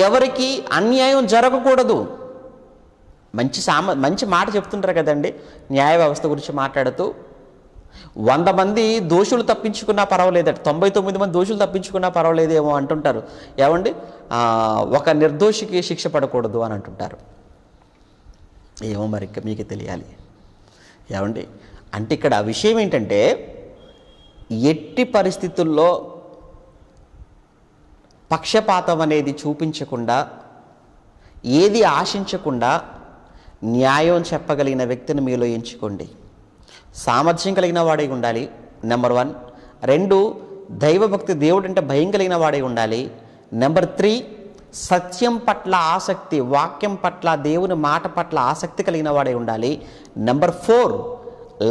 ఎవరికి అన్యాయం జరగకూడదు. మంచి మాట చెప్తుంటారు కదండి న్యాయ వ్యవస్థ గురించి మాట్లాడుతూ. 100 మంది దోషులు తప్పించుకున్నా పర్వాలేదట, 99 మంది దోషులు తప్పించుకున్నా పర్వాలేదేమో అంటుంటారు. ఏమండి, ఒక నిర్దోషికి శిక్ష పడకూడదు అని అంటుంటారు. ఏమో మరి మీకు తెలియాలి. ఏమండి, అంటే ఇక్కడ విషయం ఏంటంటే ఎట్టి పరిస్థితుల్లో పక్షపాతం అనేది చూపించకుండా, ఏది ఆశించకుండా న్యాయం చెప్పగలిగిన వ్యక్తిని మీలో ఎంచుకోండి. సామర్థ్యం కలిగిన వాడై ఉండాలి, నెంబర్ 1. 2 దైవభక్తి, దేవుడు అంటే భయం కలిగిన వాడై ఉండాలి. నెంబర్ 3 సత్యం పట్ల ఆసక్తి, వాక్యం పట్ల, దేవుని మాట పట్ల ఆసక్తి కలిగిన వాడై ఉండాలి. నెంబర్ 4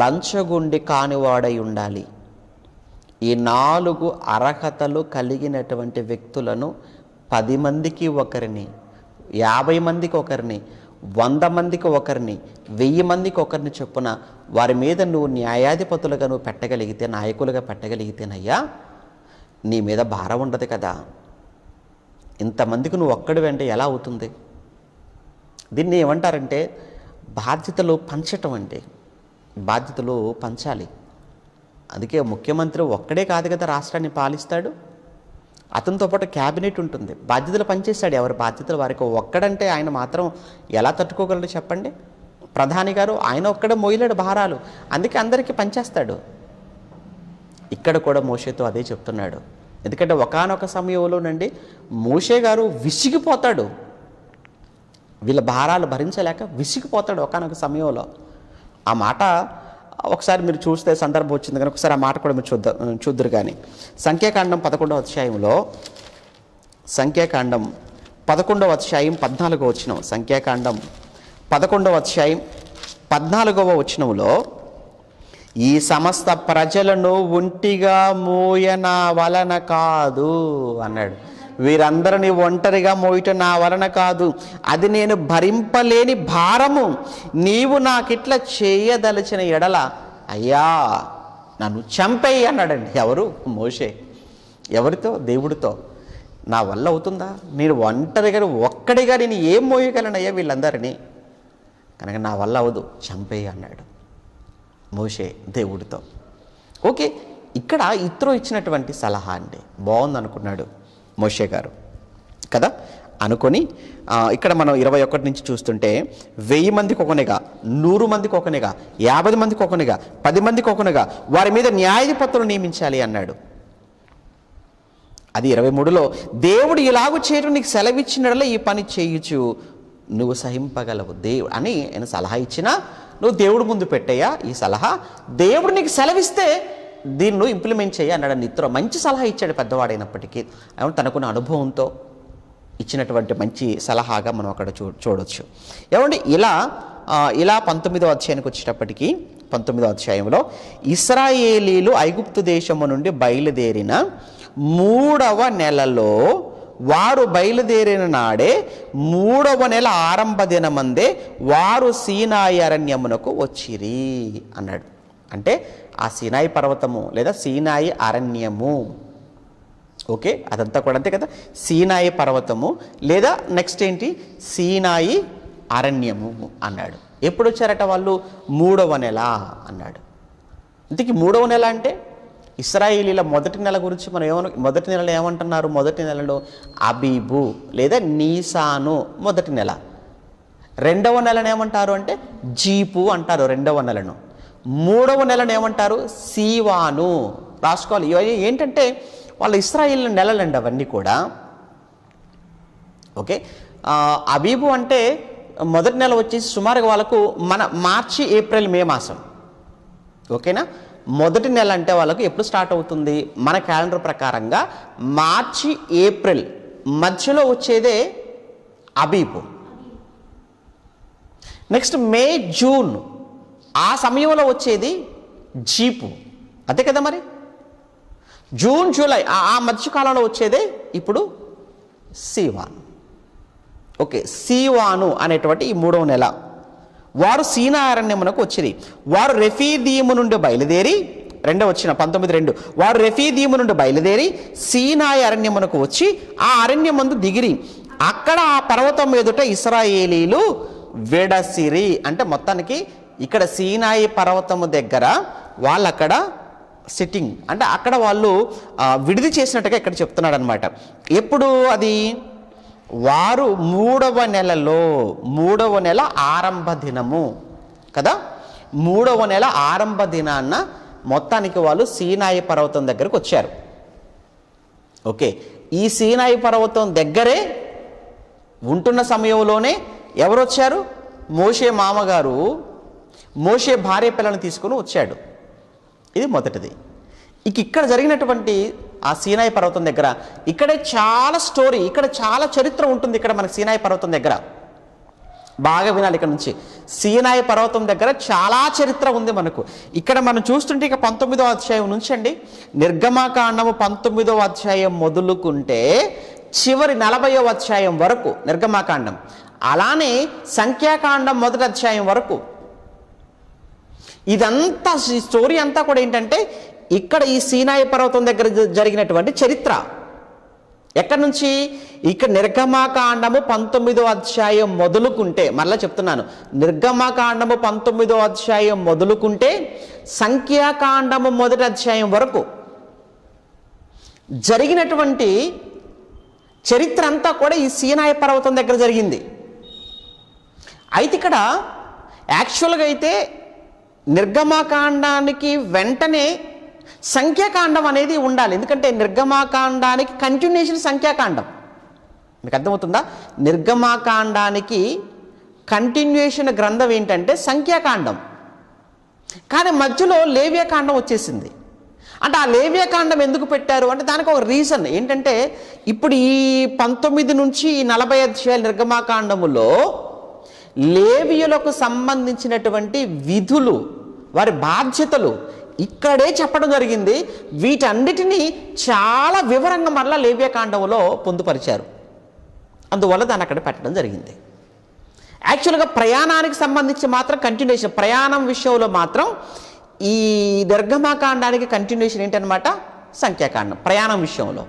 లంచగొండి కానివాడై ఉండాలి. ఈ 4 అర్హతలు కలిగినటువంటి వ్యక్తులను 10 మందికి ఒకరిని, 50 మందికి ఒకరిని, 100 మందికి ఒకరిని, 1000 మందికి ఒకరిని చొప్పున వారి మీద నువ్వు న్యాయాధిపతులుగా నువ్వు పెట్టగలిగితే, నాయకులుగా పెట్టగలిగితేనయ్యా నీ మీద భారం ఉండదు కదా. ఇంతమందికి నువ్వు ఒక్కడి వెంట ఎలా అవుతుంది? దీన్ని ఏమంటారంటే బాధ్యతలు పంచటం. అంటే బాధ్యతలు పంచాలి. అందుకే ముఖ్యమంత్రి ఒక్కడే కాదు కదా రాష్ట్రాన్ని పాలిస్తాడు, అతనితో పాటు క్యాబినెట్ ఉంటుంది. బాధ్యతలు పనిచేస్తాడు, ఎవరి బాధ్యతలు వారికి. ఒక్కడంటే ఆయన మాత్రం ఎలా తట్టుకోగలడు చెప్పండి? ప్రధాని గారు ఆయన ఒక్కడే మోయలేడు భారాలు, అందుకే అందరికీ పనిచేస్తాడు. ఇక్కడ కూడా మోషేతో అదే చెప్తున్నాడు. ఎందుకంటే ఒకానొక సమయంలోనండి మోషే గారు వీళ్ళ భారాలు భరించలేక విసిగిపోతాడు ఒకానొక సమయంలో. ఆ మాట ఒకసారి మీరు చూస్తే సందర్భం వచ్చింది కానీ ఒకసారి ఆ మాట కూడా మీరు చూద్దరు. కానీ సంఖ్యాకాండం 11వ అధ్యాయంలో, సంఖ్యాకాండం 11వ అధ్యాయం 14వ వచనం, సంఖ్యాకాండం 11వ అధ్యాయం 14వ వచనంలో, ఈ సమస్త ప్రజలను ఒంటిగా మోయన వలన కాదు అన్నాడు. వీరందరినీ ఒంటరిగా మోయటం నా వలన కాదు, అది నేను భరింపలేని భారము. నీవు నాకిట్లా చేయదలిచిన ఎడల అయ్యా నన్ను చంపేయి అన్నాడండి. ఎవరు? మోషే. ఎవరితో? దేవుడితో. నా వల్ల అవుతుందా? నేను ఒక్కడిగా నేను ఏం మోయగలనయ్యా వీళ్ళందరినీ? కనుక నా వల్ల అవదు, చంపేయి అన్నాడు మోషే దేవుడితో. ఓకే, ఇక్కడ ఇత్రో ఇచ్చినటువంటి సలహా అండి. బాగుంది అనుకున్నాడు మోషే గారు కదా. అనుకొని ఇక్కడ మనం 21 నుంచి చూస్తుంటే 1000 మందికి ఒకనిగా, 100 మందికి ఒకనిగా, 50 మందికి ఒకనిగా, 10 మందికి ఒకనిగా వారి మీద న్యాయాధిపతులు నియమించాలి అన్నాడు. అది 23లో, దేవుడు ఇలాగూ చేయడం నీకు సెలవిచ్చినట్లే ఈ పని చేయుచు నువ్వు సహింపగలవు దేవుడు అని ఆయన సలహా ఇచ్చినా నువ్వు దేవుడు ముందు పెట్టయ్యా ఈ సలహా. దేవుడు నీకు సెలవిస్తే దీన్ని నువ్వు ఇంప్లిమెంట్ చేయి అన్నాడు. నిత్ర మంచి సలహా ఇచ్చాడు పెద్దవాడైనప్పటికీ. తనకున్న అనుభవంతో ఇచ్చినటువంటి మంచి సలహాగా మనం అక్కడ చూడవచ్చు. ఏమండి, ఇలా 19వ అధ్యాయానికి వచ్చేటప్పటికి 19వ అధ్యాయంలో ఇశ్రాయేలీలు ఐగుప్తు దేశము నుండి బయలుదేరిన 3వ నెలలో, వారు బయలుదేరిన నాడే 3వ నెల ఆరంభ దినమందే వారు సీనాయి అరణ్యమునకు వచ్చిరి అన్నాడు. అంటే ఆ సీనాయి పర్వతము లేదా సీనాయి అరణ్యము, ఓకే, అదంతా కూడా అంతే కదా. సీనాయి పర్వతము లేదా నెక్స్ట్ ఏంటి, సీనాయి అరణ్యము అన్నాడు. ఎప్పుడు వచ్చారట వాళ్ళు? 3వ నెల అన్నాడు. ఇంతకీ 3వ నెల అంటే ఇశ్రాయేలీల మొదటి నెల గురించి మనం మొదటి నెలలో ఏమంటున్నారు? మొదటి నెలలో అబీబు లేదా నీసాను మొదటి నెల. 2వ నెలను ఏమంటారు అంటే జీపు అంటారు 2వ నెలను. 3వ నెలను ఏమంటారు? సీవాను. రాసుకోవాలి. ఇవన్నీ ఏంటంటే వాళ్ళ ఇశ్రాయేల్ నెలలండి అవన్నీ కూడా. ఓకే, అబీబు అంటే మొదటి నెల వచ్చేసి సుమారుగా వాళ్ళకు మన మార్చి ఏప్రిల్ మే మాసం. ఓకేనా. మొదటి నెల అంటే వాళ్ళకు ఎప్పుడు స్టార్ట్ అవుతుంది? మన క్యాలెండర్ ప్రకారంగా మార్చి ఏప్రిల్ మధ్యలో వచ్చేదే అబీబు. నెక్స్ట్ మే జూన్ ఆ సమయంలో వచ్చేది జీపు, అంతే కదా. మరి జూన్ జూలై ఆ మధ్యకాలంలో వచ్చేదే ఇప్పుడు సీవాను. ఓకే, సీవాను అనేటువంటి ఈ 3వ నెల వారు సీనా అరణ్యమునకు వచ్చిరి. వారు రెఫీదీము నుండి బయలుదేరి, 2వ వచనం 19:2, వారు రెఫీదీము నుండి బయలుదేరి సీనాయి అరణ్యమునకు వచ్చి ఆ అరణ్యమందు దిగిరి. అక్కడ ఆ పర్వతం ఎదుట ఇశ్రాయేలీలు వెడసిరి. అంటే మొత్తానికి ఇక్కడ సీనాయి పర్వతము దగ్గర వాళ్ళు అక్కడ సిట్టింగ్, అంటే అక్కడ వాళ్ళు విడిది చేసినట్టుగా ఇక్కడ చెప్తున్నాడు అనమాట. ఎప్పుడు అది? వారు 3వ నెలలో, 3వ నెల ఆరంభ దినము కదా. 3వ నెల ఆరంభ దినాన్న మొత్తానికి వాళ్ళు సీనాయి పర్వతం దగ్గరకు వచ్చారు. ఓకే, ఈ సీనాయి పర్వతం దగ్గరే ఉంటున్న సమయంలోనే ఎవరు వచ్చారు? మోషే మామగారు మోషే భార్య పిల్లలను తీసుకుని వచ్చాడు. ఇది మొదటిది. ఇక్కడ జరిగినటువంటి ఆ సీనాయి పర్వతం దగ్గర ఇక్కడే చాలా స్టోరీ, ఇక్కడ చాలా చరిత్ర ఉంటుంది. ఇక్కడ మనకి సీనాయి పర్వతం దగ్గర బాగా వినాలి. ఇక్కడ నుంచి సీనాయి పర్వతం దగ్గర చాలా చరిత్ర ఉంది మనకు. ఇక్కడ మనం చూస్తుంటే ఇక 19వ అధ్యాయం నుంచి అండి, నిర్గమాకాండము 19వ అధ్యాయం మొదలుకుంటే చివరి 40వ అధ్యాయం వరకు నిర్గమాకాండం, అలానే సంఖ్యాకాండం 1వ అధ్యాయం వరకు ఇదంతా స్టోరీ అంతా కూడా ఏంటంటే ఇక్కడ ఈ సీనాయి పర్వతం దగ్గర జరిగినటువంటి చరిత్ర. ఎక్కడి నుంచి? ఇక్కడ నిర్గమాకాండము 19వ అధ్యాయం మొదలుకుంటే, మరలా చెప్తున్నాను, నిర్గమాకాండము 19వ అధ్యాయం మొదలుకుంటే సంఖ్యాకాండము 1వ అధ్యాయం వరకు జరిగినటువంటి చరిత్ర అంతా కూడా ఈ సీనాయి పర్వతం దగ్గర జరిగింది. అయితే ఇక్కడ యాక్చువల్గా అయితే నిర్గమాకాండానికి వెంటనే సంఖ్యాకాండం అనేది ఉండాలి. ఎందుకంటే నిర్గమాకాండానికి కంటిన్యూషన్ సంఖ్యాకాండం. మీకు అర్థమవుతుందా? నిర్గమాకాండానికి కంటిన్యూషన్ గ్రంథం ఏంటంటే సంఖ్యాకాండం. కానీ మధ్యలో లేవ్యకాండం వచ్చేసింది. అంటే ఆ లేవ్యకాండం ఎందుకు పెట్టారు అంటే దానికి ఒక రీజన్ ఏంటంటే, ఇప్పుడు ఈ 19 నుంచి 40 అధ్యాయాల నిర్గమాకాండములో లేవీయులకు సంబంధించినటువంటి విధులు, వారి బాధ్యతలు ఇక్కడే చెప్పడం జరిగింది. వీటన్నిటినీ చాలా వివరంగా మరలా లేవ్యకాండంలో పొందుపరిచారు. అందువల్ల దాన్ని అక్కడ పెట్టడం జరిగింది. యాక్చువల్గా ప్రయాణానికి సంబంధించి మాత్రం కంటిన్యూషన్, ప్రయాణం విషయంలో మాత్రం ఈ నిర్గమాకాండానికి కంటిన్యూషన్ ఏంటనమాట సంఖ్యాకాండం ప్రయాణం విషయంలో.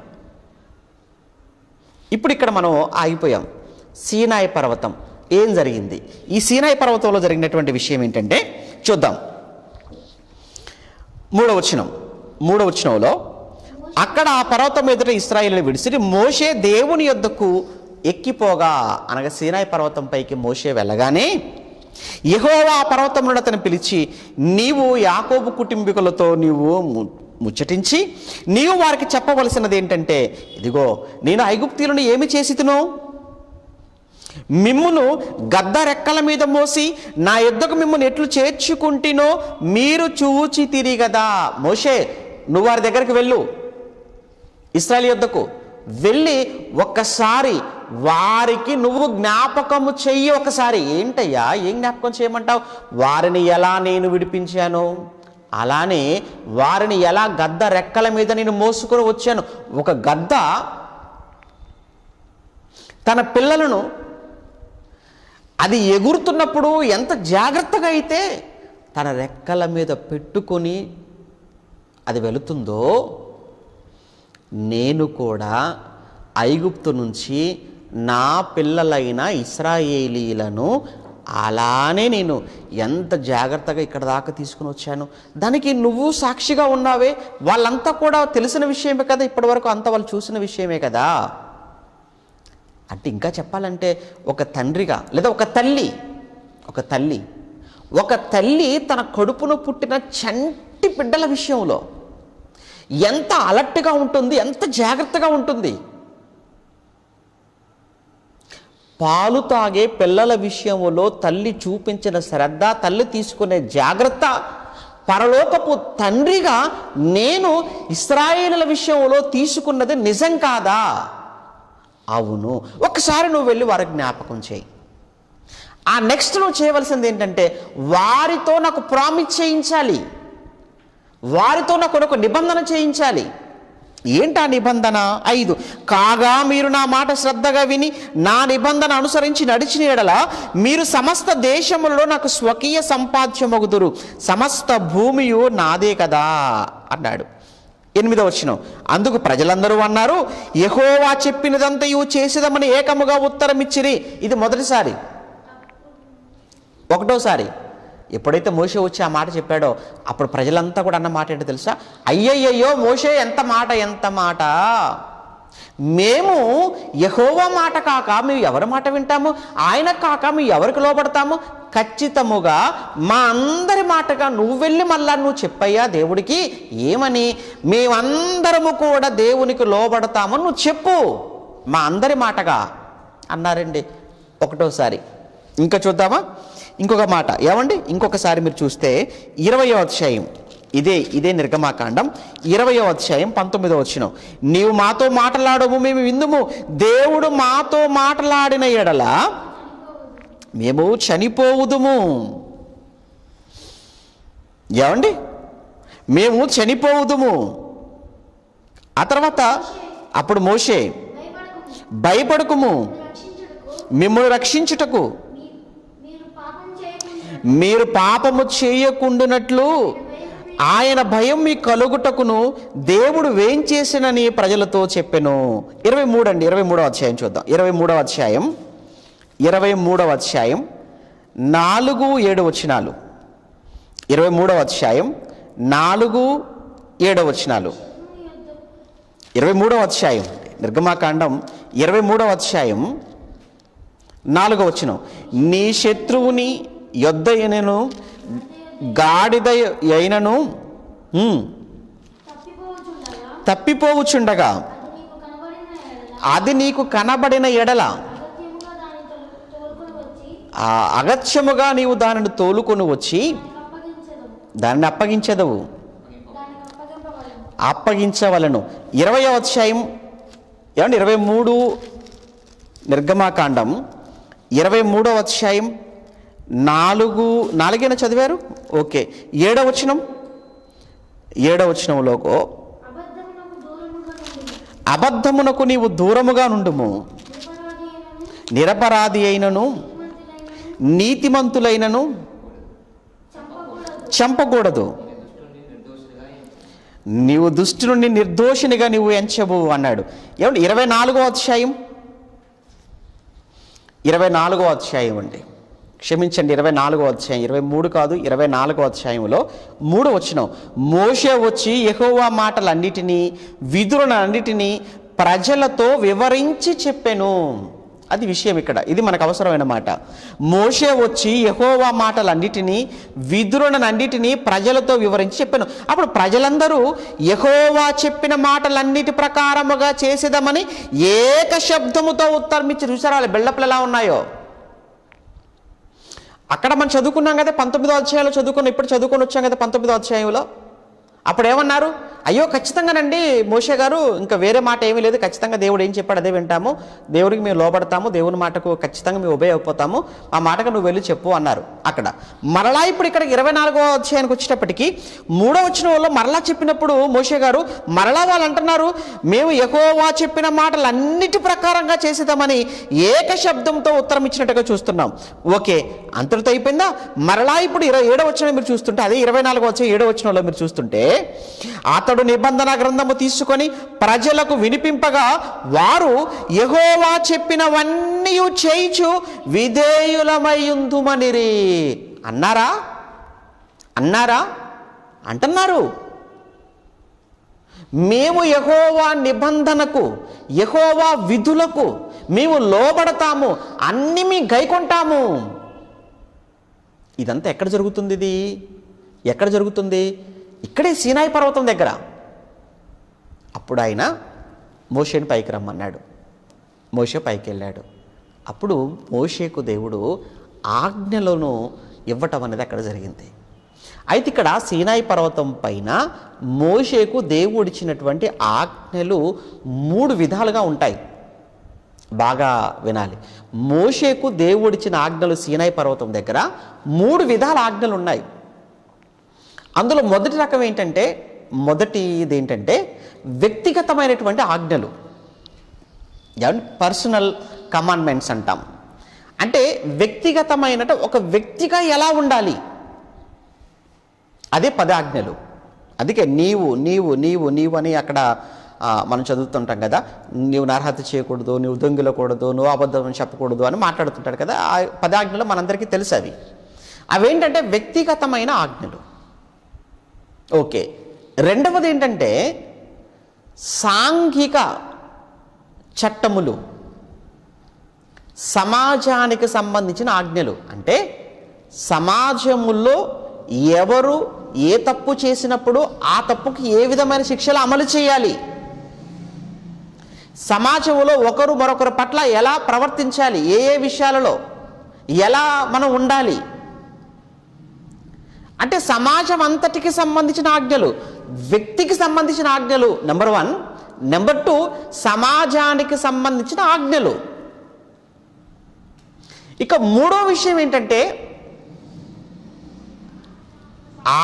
ఇప్పుడు ఇక్కడ మనం ఆగిపోయాం. సీనాయి పర్వతం ఏం జరిగింది? ఈ సీనాయి పర్వతంలో జరిగినటువంటి విషయం ఏంటంటే చూద్దాం. 3వ వచనంలో అక్కడ ఆ పర్వతం ఎదుట ఇశ్రాయేలును విడిచి మోషే దేవుని యొద్దకు ఎక్కిపోగా, అనగా సీనాయి పర్వతం పైకి మోషే వెళ్ళగానే యెహోవా ఆ పర్వతం నుండి అతను పిలిచి, నీవు యాకోబు కుటుంబీకులతో నీవు ముచ్చటించి నీవు వారికి చెప్పవలసినది ఏంటంటే, ఇదిగో నేను ఐగుప్తీయులను ఏమి చేసితును, మిమ్మును గద్ద రెక్కల మీద మోసి నా యొద్దకు మిమ్మును ఎట్లు చేర్చుకుంటినో మీరు చూచితిరి కదా. మోషే నువ్వు వారి దగ్గరికి వెళ్ళు, ఇశ్రాయేలు యొద్దకు వెళ్ళి ఒక్కసారి వారికి నువ్వు జ్ఞాపకము చెయ్యి. ఒకసారి ఏంటయ్యా, ఏం జ్ఞాపకం చేయమంటావు? వారిని ఎలా నేను విడిపించాను, అలానే వారిని ఎలా గద్ద రెక్కల మీద నేను మోసుకొని వచ్చాను. ఒక గద్ద తన పిల్లలను అది ఎగురుతున్నప్పుడు ఎంత జాగ్రత్తగా అయితే తన రెక్కల మీద పెట్టుకొని అది వెళుతుందో, నేను కూడా ఐగుప్తు నుంచి నా పిల్లలైన ఇశ్రాయేలీలను అలానే నేను ఎంత జాగ్రత్తగా ఇక్కడ దాకా తీసుకుని వచ్చాను. దానికి నువ్వు సాక్షిగా ఉన్నావే. వాళ్ళంతా కూడా తెలిసిన విషయమే కదా, ఇప్పటివరకు అంతా వాళ్ళు చూసిన విషయమే కదా. అంటే ఇంకా చెప్పాలంటే ఒక తండ్రిగా లేదా ఒక తల్లి తన కడుపును పుట్టిన చంటి బిడ్డల విషయంలో ఎంత అలర్ట్గా ఉంటుంది, ఎంత జాగ్రత్తగా ఉంటుంది. పాలు తాగే పిల్లల విషయంలో తల్లి చూపించిన శ్రద్ధ, తల్లి తీసుకునే జాగ్రత్త, పరలోకపు తండ్రిగా నేను ఇశ్రాయేలుల విషయంలో తీసుకున్నది నిజం కాదా? అవును. ఒకసారి నువ్వు వెళ్ళి వారికి జ్ఞాపకం చేయి. ఆ నెక్స్ట్ నువ్వు చేయవలసింది ఏంటంటే, వారితో నాకు ప్రామిస్ చేయించాలి, వారితో నాకు ఒక నిబంధన చేయించాలి. ఏంటా నిబంధన? 5 కాగా మీరు నా మాట శ్రద్ధగా విని నా నిబంధన అనుసరించి నడిచిన యెడల మీరు సమస్త దేశములలో నాకు స్వకీయ సంపాద్యమగుదురు, సమస్త భూమియు నాదే కదా అన్నాడు. 8వ వచనం, అందుకు ప్రజలందరూ అన్నారు, యెహోవా చెప్పినదంతయు చేసేదమని ఏకముగా ఉత్తరం ఇచ్చిరి. ఇది మొదటిసారి. 1వసారి ఎప్పుడైతే మోషే వచ్చి ఆ మాట చెప్పాడో అప్పుడు ప్రజలంతా కూడా అన్న మాట ఏంటో తెలుసా? అయ్యయ్యో మోషే ఎంత మాట, మేము యెహోవా మాట కాక మేము ఎవరి మాట వింటాము, ఆయన కాక మేము ఎవరికి లోబడతాము? ఖచ్చితముగా మా అందరి మాటగా నువ్వు వెళ్ళి మళ్ళా నువ్వు చెప్పయ్యా దేవుడికి, ఏమని? మేమందరము కూడా దేవునికి లోబడతామని నువ్వు చెప్పు, మా అందరి మాటగా అన్నారండి. 1వసారి. ఇంకా చూద్దామా ఇంకొక మాట? ఏమండి ఇంకొకసారి మీరు చూస్తే 20వ అధ్యాయం, ఇదే నిర్గమాకాండం 20వ అధ్యాయం 19వ వచనం, నీవు మాతో మాట్లాడము మేము విందుము, దేవుడు మాతో మాట్లాడిన ఎడల మేము చనిపోవుదుము. ఏమండి మేము చనిపోవుదుము. ఆ తర్వాత అప్పుడు మోషే భయపడకుము, మిమ్మల్ని రక్షించుటకు మీరు పాపము చేయకుండానట్లు ఆయన భయం మీ కలుగుటకును దేవుడు వేంచేసినని ప్రజలతో చెప్పెను. 23 అండి, 23వ అధ్యాయం చూద్దాం. 23వ అధ్యాయం 4-7 వచనాలు. 23వ అధ్యాయం 4-7 వచనాలు. 23వ అధ్యాయం నిర్గమాకాండం 23వ అధ్యాయం 4వ వచనం, నీ శత్రువుని యొద్ద అయినను గాడిద అయినను తప్పిపోవుచుండగా అది నీకు కనబడిన ఎడల ఆ అగత్యముగా నీవు దానిని తోలుకొని వచ్చి దానిని అప్పగించదవు, అప్పగించవలను. 20వ అధ్యాయం ఏమండి 23 నిర్గమాకాండం 23వ అధ్యాయం 4 చదివారు. ఓకే, 7వ వచనం, 7వ వచనంలో అబద్ధమునకు నీవు దూరముగా నుండుము, నిరపరాధి అయినను నీతిమంతులైనను చంపకూడదు, నీవు దుష్టు నుండి నిర్దోషినిగా నీవు ఎంచవు అన్నాడు. ఏమండి 24వ అధ్యాయం, 24వ అధ్యాయం అండి, క్షమించండి 24వ అధ్యాయం, 23 కాదు 24వ అధ్యాయంలో 3వ వచనం. మోషే వచ్చి యెహోవా మాటలన్నిటినీ విధులన్నిటినీ ప్రజలతో వివరించి చెప్పెను. అది విషయం ఇక్కడ, ఇది మనకు అవసరమైన మాట. మోషే వచ్చి యెహోవా మాటలన్నిటినీ విధులన్నిటినీ ప్రజలతో వివరించి చెప్పాను. అప్పుడు ప్రజలందరూ యెహోవా చెప్పిన మాటలన్నిటి ప్రకారముగా చేసేదమని ఏక శబ్దముతో ఉత్తరమిచ్చి. చూసారా వాళ్ళ బిల్డప్లు ఎలా ఉన్నాయో? అక్కడ మనం చదువుకున్నాం కదా 19వ అధ్యాయంలో చదువుకున్నాం, ఇప్పుడు చదువుకొని వచ్చాం కదా 19వ అధ్యాయంలో. అప్పుడు ఏమన్నారు? అయ్యో ఖచ్చితంగానండి మోషే గారు, ఇంకా వేరే మాట ఏమీ లేదు, ఖచ్చితంగా దేవుడు ఏం చెప్పాడు అదే వింటాము, దేవుడికి మేము లోబడతాము, దేవుని మాటకు ఖచ్చితంగా మేము ఒబే అయిపోతాము, ఆ మాటకు నువ్వు వెళ్ళి చెప్పు అన్నారు అక్కడ. మరలా ఇప్పుడు ఇక్కడ 24వ అధ్యాయానికి వచ్చేటప్పటికి 3వ వచనంలో మరలా చెప్పినప్పుడు మోషే గారు మరలా వాళ్ళు అంటున్నారు, మేము యెహోవా చెప్పిన మాటలన్నిటి ప్రకారంగా చేసేదామని ఏక శబ్దంతో ఉత్తరం ఇచ్చినట్టుగా చూస్తున్నాం. ఓకే, అంతటితో అయిపోయిందా? మరలా ఇప్పుడు 27వ వచనం మీరు చూస్తుంటే, అదే 24వ అధ్యాయం 7వ వచనంలో మీరు చూస్తుంటే, అతడు నిబంధన గ్రంథము తీసుకొని ప్రజలకు వినిపింపగా వారు యెహోవా చెప్పినవన్నీ చేయుచు విధేయులమైయుందుమనిరి అన్నారా? అంటున్నారు. మేము యెహోవా నిబంధనకు, యెహోవా విధులకు మేము లోబడతాము, అన్ని మేము గైకొంటాము. ఇదంతా ఎక్కడ జరుగుతుంది? ఇది ఎక్కడ జరుగుతుంది? ఇక్కడే సీనాయి పర్వతం దగ్గర. అప్పుడు ఆయన మోషేని పైకి రమ్మన్నాడు. మోషే పైకి వెళ్ళాడు. అప్పుడు మోషేకు దేవుడు ఆజ్ఞలను ఇవ్వటం అనేది అక్కడ జరిగింది. అయితే ఇక్కడ సీనాయి పర్వతం పైన మోషేకు దేవుడు ఇచ్చినటువంటి ఆజ్ఞలు 3 విధాలుగా ఉంటాయి. బాగా వినాలి. మోషేకు దేవుడిచ్చిన ఆజ్ఞలు సీనాయి పర్వతం దగ్గర 3 విధాల ఆజ్ఞలు ఉన్నాయి. అందులో మొదటి రకం మొదటిది ఏంటంటే వ్యక్తిగతమైనటువంటి ఆజ్ఞలు, పర్సనల్ కమాండ్మెంట్స్ అంటాం. అంటే వ్యక్తిగతమైన ఒక వ్యక్తిగా ఎలా ఉండాలి, అదే 10 ఆజ్ఞలు. అందుకే నీవు నీవు నీవు నీవు అని అక్కడ మనం చదువుతుంటాం కదా, నీవు నరహత్య చేయకూడదు, నువ్వు దొంగిలకూడదు, నువ్వు అబద్ధం చెప్పకూడదు అని మాట్లాడుతుంటాడు కదా. ఆ 10 ఆజ్ఞలు మనందరికీ తెలుసు. అవేంటంటే వ్యక్తిగతమైన ఆజ్ఞలు. ఓకే, రెండవది ఏంటంటే సాంఘిక చట్టములు, సమాజానికి సంబంధించిన ఆజ్ఞలు. అంటే సమాజములో ఎవరు ఏ తప్పు చేసినప్పుడు ఆ తప్పుకి ఏ విధమైన శిక్షలు అమలు చేయాలి, సమాజంలో ఒకరు మరొకరి పట్ల ఎలా ప్రవర్తించాలి, ఏ విషయాలలో ఎలా మనం ఉండాలి, అంటే సమాజం అంతటికి సంబంధించిన ఆజ్ఞలు. వ్యక్తికి సంబంధించిన ఆజ్ఞలు నెంబర్ 1. నెంబర్ 2 సమాజానికి సంబంధించిన ఆజ్ఞలు. ఇక 3వ విషయం ఏంటంటే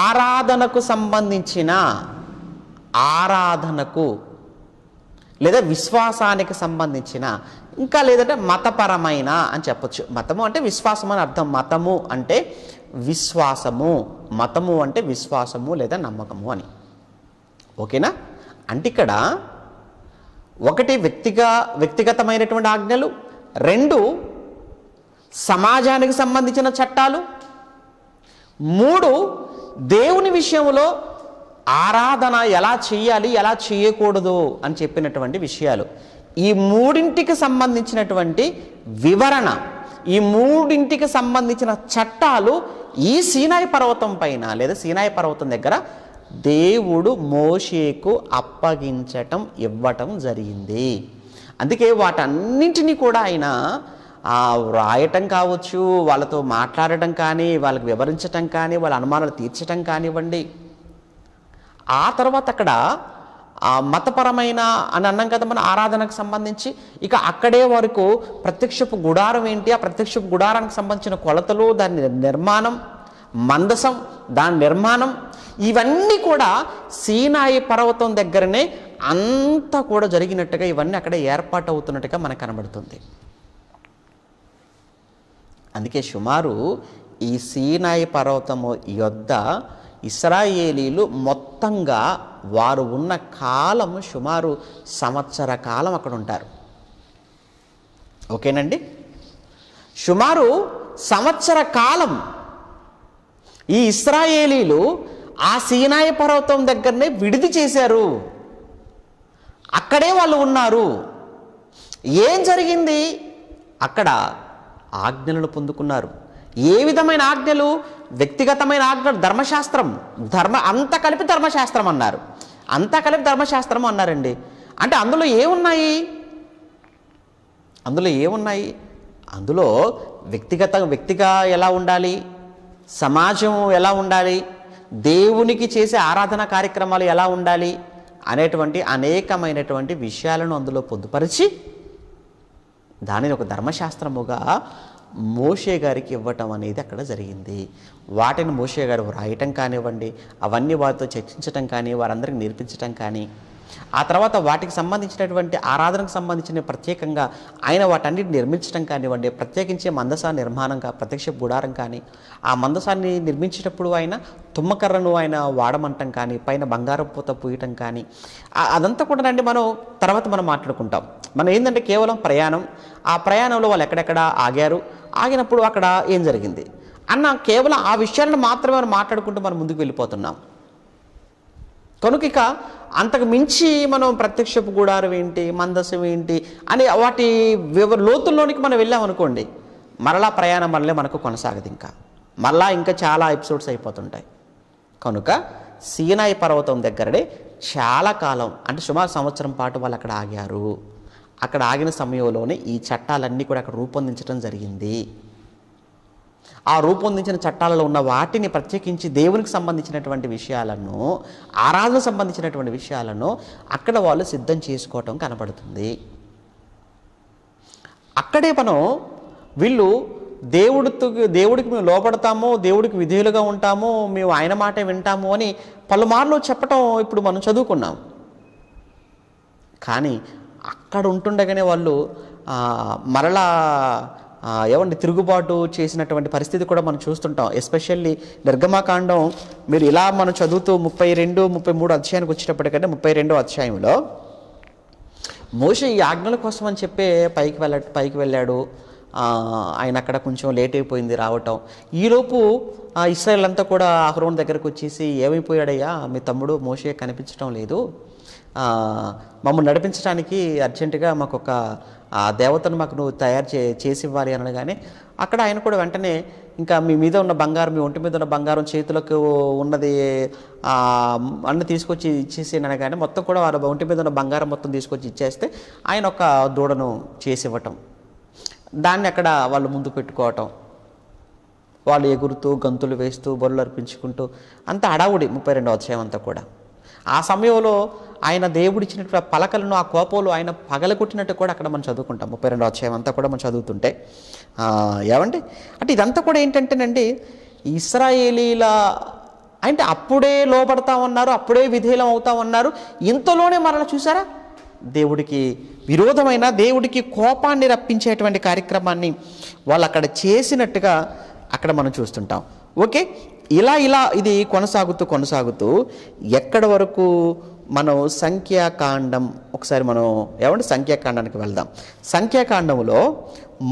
ఆరాధనకు సంబంధించిన, ఆరాధనకు లేదా విశ్వాసానికి సంబంధించిన, ఇంకా లేదంటే మతపరమైన అని చెప్పొచ్చు. మతము అంటే విశ్వాసం అని అర్థం. మతము అంటే విశ్వాసము, మతము అంటే విశ్వాసము లేదా నమ్మకము అని. ఓకేనా? అంటే ఇక్కడ 1 వ్యక్తిగతమైనటువంటి ఆజ్ఞలు, 2 సమాజానికి సంబంధించిన చట్టాలు, 3 దేవుని విషయంలో ఆరాధన ఎలా చేయాలి ఎలా చేయకూడదు అని చెప్పినటువంటి విషయాలు. ఈ 3ంటికి సంబంధించినటువంటి వివరణ, ఈ 3ంటికి సంబంధించిన చట్టాలు ఈ సీనాయి పర్వతం పైన లేదా సీనాయి పర్వతం దగ్గర దేవుడు మోషేకు ఇవ్వటం జరిగింది. అందుకే వాటన్నింటినీ కూడా ఆయన రాయటం కావచ్చు, వాళ్ళతో మాట్లాడటం కానీ, వాళ్ళకి వివరించటం కానీ, వాళ్ళ అనుమానాలు తీర్చటం కానివ్వండి. ఆ తర్వాత అక్కడ మతపరమైన అని అన్నాం కదా మన ఆరాధనకు సంబంధించి. ఇక అక్కడే వరకు ప్రత్యక్షపు గుడారం ఏంటి, ఆ ప్రత్యక్షపు గుడారానికి సంబంధించిన కొలతలు, దాని నిర్మాణం, మందసం, దాని నిర్మాణం, ఇవన్నీ కూడా సీనాయి పర్వతం దగ్గరనే అంతా కూడా జరిగినట్టుగా, ఇవన్నీ అక్కడ ఏర్పాటు అవుతున్నట్టుగా మనకు కనబడుతుంది. అందుకే సుమారు ఈ సీనాయి పర్వతము యొద్ద ఇశ్రాయేలీలు మొత్తంగా వారు ఉన్న కాలం సుమారు సంవత్సర కాలం అక్కడ ఉంటారు. ఓకేనండి, సుమారు సంవత్సర కాలం ఈ ఇశ్రాయేలీలు ఆ సీనాయి పర్వతం దగ్గరనే విడిది చేశారు. అక్కడే వాళ్ళు ఉన్నారు. ఏం జరిగింది? అక్కడ ఆజ్ఞలను పొందుకున్నారు. ఏ విధమైన ఆజ్ఞలు? వ్యక్తిగతమైన ఆజ్ఞలు, ధర్మశాస్త్రం, అంతా కలిపి ధర్మశాస్త్రం అన్నారు. అంతా కలిపి ధర్మశాస్త్రం అన్నారండి. అంటే అందులో ఏమున్నాయి? అందులో వ్యక్తిగా ఎలా ఉండాలి, సమాజం ఎలా ఉండాలి, దేవునికి చేసే ఆరాధన కార్యక్రమాలు ఎలా ఉండాలి అనేటువంటి అనేకమైనటువంటి విషయాలను అందులో పొందుపరిచి దానిని ఒక ధర్మశాస్త్రముగా మోషే గారికి ఇవ్వటం అనేది అక్కడ జరిగింది. వాటిని మోషే గారు వ్రాయటం కానివ్వండి, అవన్నీ వారితో చర్చించటం కానీ, వారందరికీ నేర్పించటం కానీ, ఆ తర్వాత వాటికి సంబంధించినటువంటి ఆరాధనకు సంబంధించిన ప్రత్యేకంగా ఆయన వాటన్నిటిని నిర్మించడం కానివ్వండి, ప్రత్యేకించి మందసా నిర్మాణంగా ప్రత్యక్ష గుడారం కానీ, ఆ మందసాన్ని నిర్మించేటప్పుడు ఆయన తుమ్మకర్రను ఆయన వాడమంటం కానీ, పైన బంగారం పూత పూయటం కానీ, అదంతా కూడా రండి మనం తర్వాత మనం మాట్లాడుకుంటాం. మనం ఏంటంటే కేవలం ప్రయాణం, ఆ ప్రయాణంలో వాళ్ళు ఎక్కడెక్కడ ఆగినప్పుడు అక్కడ ఏం జరిగింది అన్న కేవలం ఆ విషయాలను మాత్రమే మనం మాట్లాడుకుంటూ మనం ముందుకు వెళ్ళిపోతున్నాం. కనుక ఇక అంతకు మించి మనం ప్రత్యక్షపు గుడారం ఏంటి, మందసం ఏంటి అని వాటి లోతుల్లోనికి మనం వెళ్ళామనుకోండి, మరలా ప్రయాణం మళ్ళీ మనకు కొనసాగదు. ఇంకా చాలా ఎపిసోడ్స్ అయిపోతుంటాయి. కనుక సీనాయి పర్వతం దగ్గరనే చాలా కాలం, అంటే సుమారు సంవత్సరం పాటు వాళ్ళు అక్కడ ఆగారు. అక్కడ ఆగిన సమయంలోనే ఈ చట్టాలన్నీ కూడా అక్కడ రూపొందించడం జరిగింది. ఆ రూపొందించిన చట్టాలలో ఉన్న వాటిని ప్రత్యేకించి దేవునికి సంబంధించినటువంటి విషయాలను, ఆరాధనకు సంబంధించినటువంటి విషయాలను అక్కడ వాళ్ళు సిద్ధం చేసుకోవటం కనబడుతుంది. అక్కడే మనం వీళ్ళు దేవుడికి మేము లోపడతాము, దేవుడికి విధేయులుగా ఉంటాము, మేము ఆయన మాటే వింటాము అని పలుమార్లు చెప్పటం ఇప్పుడు మనం చదువుకున్నాం. కానీ అక్కడ ఉంటుండగానే వాళ్ళు మరలా తిరుగుబాటు చేసినటువంటి పరిస్థితి కూడా మనం చూస్తుంటాం. ఎస్పెషల్లీ నిర్గమాకాండం మీరు ఇలా మనం చదువుతూ 32, 33 అధ్యాయానికి వచ్చేటప్పటికంటే 32వ అధ్యాయంలో మోషే ఈ ఆజ్ఞల కోసం అని చెప్పే పైకి వెళ్ళాడు. ఆయన అక్కడ కొంచెం లేట్ అయిపోయింది రావటం. ఈలోపు ఇశ్రాయేల్ అంతా కూడా అహరోను దగ్గరకు వచ్చేసి, ఏమైపోయాడయ్యా మీ తమ్ముడు మోషే కనిపించడం లేదు, మమ్మల్ని నడిపించడానికి అర్జెంటుగా మాకు ఒక దేవతను మాకు నువ్వు తయారు చేసి ఇవ్వాలి అనగానే అక్కడ ఆయన కూడా వెంటనే ఇంకా మీ మీద ఉన్న బంగారం, మీ ఒంటి మీద ఉన్న బంగారం, చేతులకు ఉన్నది అన్న తీసుకొచ్చి ఇచ్చేసి అనగానే మొత్తం కూడా వారు ఒంటి మీద ఉన్న బంగారం మొత్తం తీసుకొచ్చి ఇచ్చేస్తే ఆయన ఒక దూడను చేసి ఇవ్వటం, దాన్ని అక్కడ వాళ్ళు ముందు పెట్టుకోవటం, వాళ్ళు ఎగురుతూ గంతులు వేస్తూ బొర్రలు అర్పించుకుంటూ అంత హడావుడి 32వ అధ్యాయం అంతా కూడా. ఆ సమయంలో ఆయన దేవుడిచ్చినటువంటి పలకలను, ఆ కోపంలో ఆయన పగలగొట్టినట్టు కూడా అక్కడ మనం చదువుకుంటాం. 32వ అధ్యాయం అంతా కూడా మనం చదువుతుంటే ఏమండి అంటే ఇదంతా కూడా ఏంటంటేనండి, ఇశ్రాయేలీల అంటే అప్పుడే లోపడతా ఉన్నారు, అప్పుడే విధేయులం అవుతా ఉన్నారు. ఇంతలోనే మరలా చూసారా దేవుడికి విరోధమైన, దేవుడికి కోపాన్ని రప్పించేటువంటి కార్యక్రమాన్ని వాళ్ళు అక్కడ చేసినట్టుగా అక్కడ మనం చూస్తుంటాం. ఓకే, ఇలా ఇది కొనసాగుతూ ఎక్కడి వరకు మనం సంఖ్యాకాండం ఒకసారి మనం సంఖ్యాకాండానికి వెళ్దాం. సంఖ్యాకాండంలో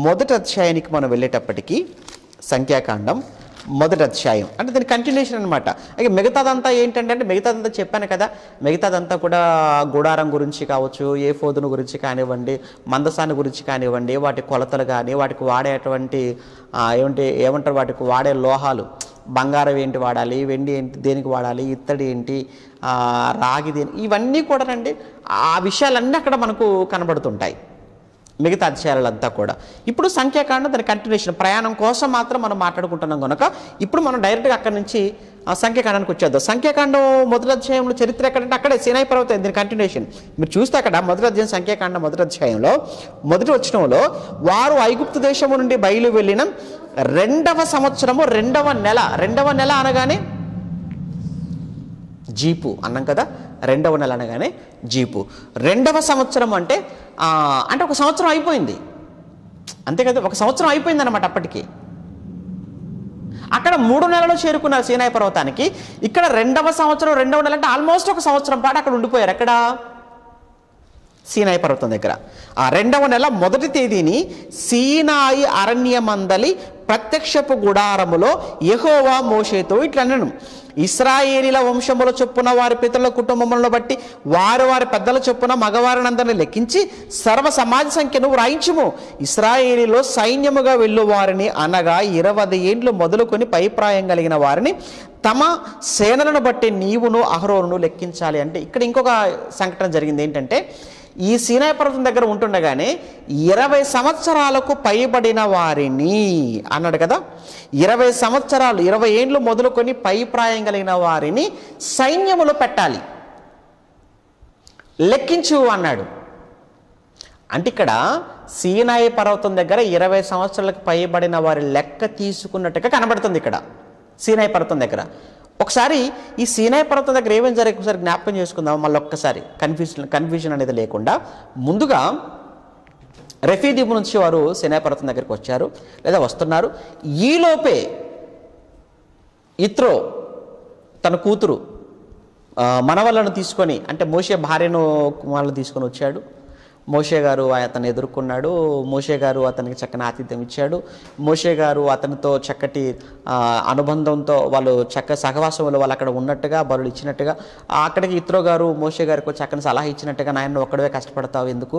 మొదటి అధ్యాయానికి మనం వెళ్ళేటప్పటికీ, సంఖ్యాకాండం మొదటి అధ్యాయం అంటే దాని కంటిన్యూషన్ అనమాట. అయితే మిగతాదంతా ఏంటంటే మిగతాదంతా చెప్పాను కదా, మిగతాదంతా కూడా గుడారం గురించి కావచ్చు, ఏ ఫోదును గురించి కానివ్వండి, మందసాన్ని గురించి కానివ్వండి, వాటి కొలతలు కానీ, వాటికి వాడేటువంటి ఏమంటారు వాటికి వాడే లోహాలు, బంగారం ఏంటి వాడాలి, వెండి ఏంటి దేనికి వాడాలి, ఇత్తడి ఏంటి, రాగి దేని, ఇవన్నీ కూడా రండి ఆ విషయాలన్నీ అక్కడ మనకు కనబడుతుంటాయి. మిగతా అధ్యాయాలంతా కూడా. ఇప్పుడు సంఖ్యాకాండం దాని కంటిన్యూషన్, ప్రయాణం కోసం మాత్రం మనం మాట్లాడుకుంటున్నాం కనుక ఇప్పుడు మనం డైరెక్ట్గా అక్కడి నుంచి సంఖ్యాకాండానికి వచ్చేద్దాం. సంఖ్యాకాండం మొదటి అధ్యాయంలో చరిత్ర ఎక్కడంటే అక్కడే సీనాయి పర్వతం, దీని కంటిన్యూషన్. మీరు చూస్తే అక్కడ మొదటి అధ్యాయం సంఖ్యాకాండం మొదటి అధ్యాయంలో మొదటి వచనంలో వారు ఐగుప్తు దేశము నుండి బయలు వెళ్ళిన 2వ సంవత్సరము 2వ నెల. 2వ నెల అనగానే జీపు అన్నాం కదా, 2వ నెల అనగానే జీపు. 2వ సంవత్సరం అంటే అంటే ఒక సంవత్సరం అయిపోయింది అంతే కదా, ఒక సంవత్సరం అయిపోయింది అనమాట అప్పటికి. అక్కడ 3 నెలలు చేరుకున్నారు సీనాయి పర్వతానికి. ఇక్కడ 2వ సంవత్సరం 2వ నెల అంటే ఆల్మోస్ట్ ఒక సంవత్సరం పాటు అక్కడ ఉండిపోయారు. ఎక్కడ? సీనాయి పర్వతం దగ్గర. ఆ 2వ నెల మొదటి తేదీని సీనాయి అరణ్యమందలి ప్రత్యక్షపు గుడారములో యెహోవా మోషేతో ఇట్లనెను, ఇశ్రాయేలీల వంశముల చొప్పున వారి పితరుల కుటుంబములను బట్టి వారి వారి పెద్దల చొప్పున మగవారినందరిని లెక్కించి సర్వ సమాజ సంఖ్యను వ్రాయించుము. ఇశ్రాయేలీలో సైన్యముగా వెళ్ళు వారిని అనగా 20 ఏండ్లు మొదలుకొని పైప్రాయం కలిగిన వారిని తమ సేనలను బట్టి నీవును అహరోనును లెక్కించాలి. అంటే ఇక్కడ ఇంకొక సంఘటన జరిగింది. ఏంటంటే ఈ సీనాయి పర్వతం దగ్గర ఉంటుండగానే 20 సంవత్సరాలకు పైబడిన వారిని అన్నాడు కదా, 20 సంవత్సరాలు 20 ఏండ్లు మొదలుకొని పైప్రాయం కలిగిన వారిని సైన్యములో పెట్టాలి, లెక్కించు అన్నాడు. అంటే ఇక్కడ సీనాయి పర్వతం దగ్గర 20 సంవత్సరాలకు పైబడిన వారి లెక్క తీసుకున్నట్టుగా కనబడుతుంది ఇక్కడ సీనాయి పర్వతం దగ్గర. ఒకసారి ఈ సీనాయి పర్వతం దగ్గర ఏమేమి జరిగి ఒకసారి జ్ఞాపకం చేసుకుందాం మళ్ళీ ఒక్కసారి, కన్ఫ్యూజన్ అనేది లేకుండా. ముందుగా రెఫీదీపు నుంచి వారు సీనాయి పర్వతం దగ్గరికి వచ్చారు లేదా వస్తున్నారు. ఈలోపే ఇత్రో తన కూతురు మనవళ్ళను తీసుకొని, అంటే మోషే భార్యను కుమారులను తీసుకొని వచ్చాడు. మోషే గారు అతన్ని ఎదుర్కొన్నాడు. మోషే గారు అతనికి చక్కని ఆతిథ్యం ఇచ్చాడు. మోషే గారు అతనితో చక్కటి అనుబంధంతో వాళ్ళు సహవాసంలో వాళ్ళు అక్కడ ఉన్నట్టుగా బరులు ఇచ్చినట్టుగా, అక్కడికి ఇత్రో గారు మోషే గారికి చక్కని సలహా ఇచ్చినట్టుగా, నాయన ఒక్కడే కష్టపడతావు ఎందుకు,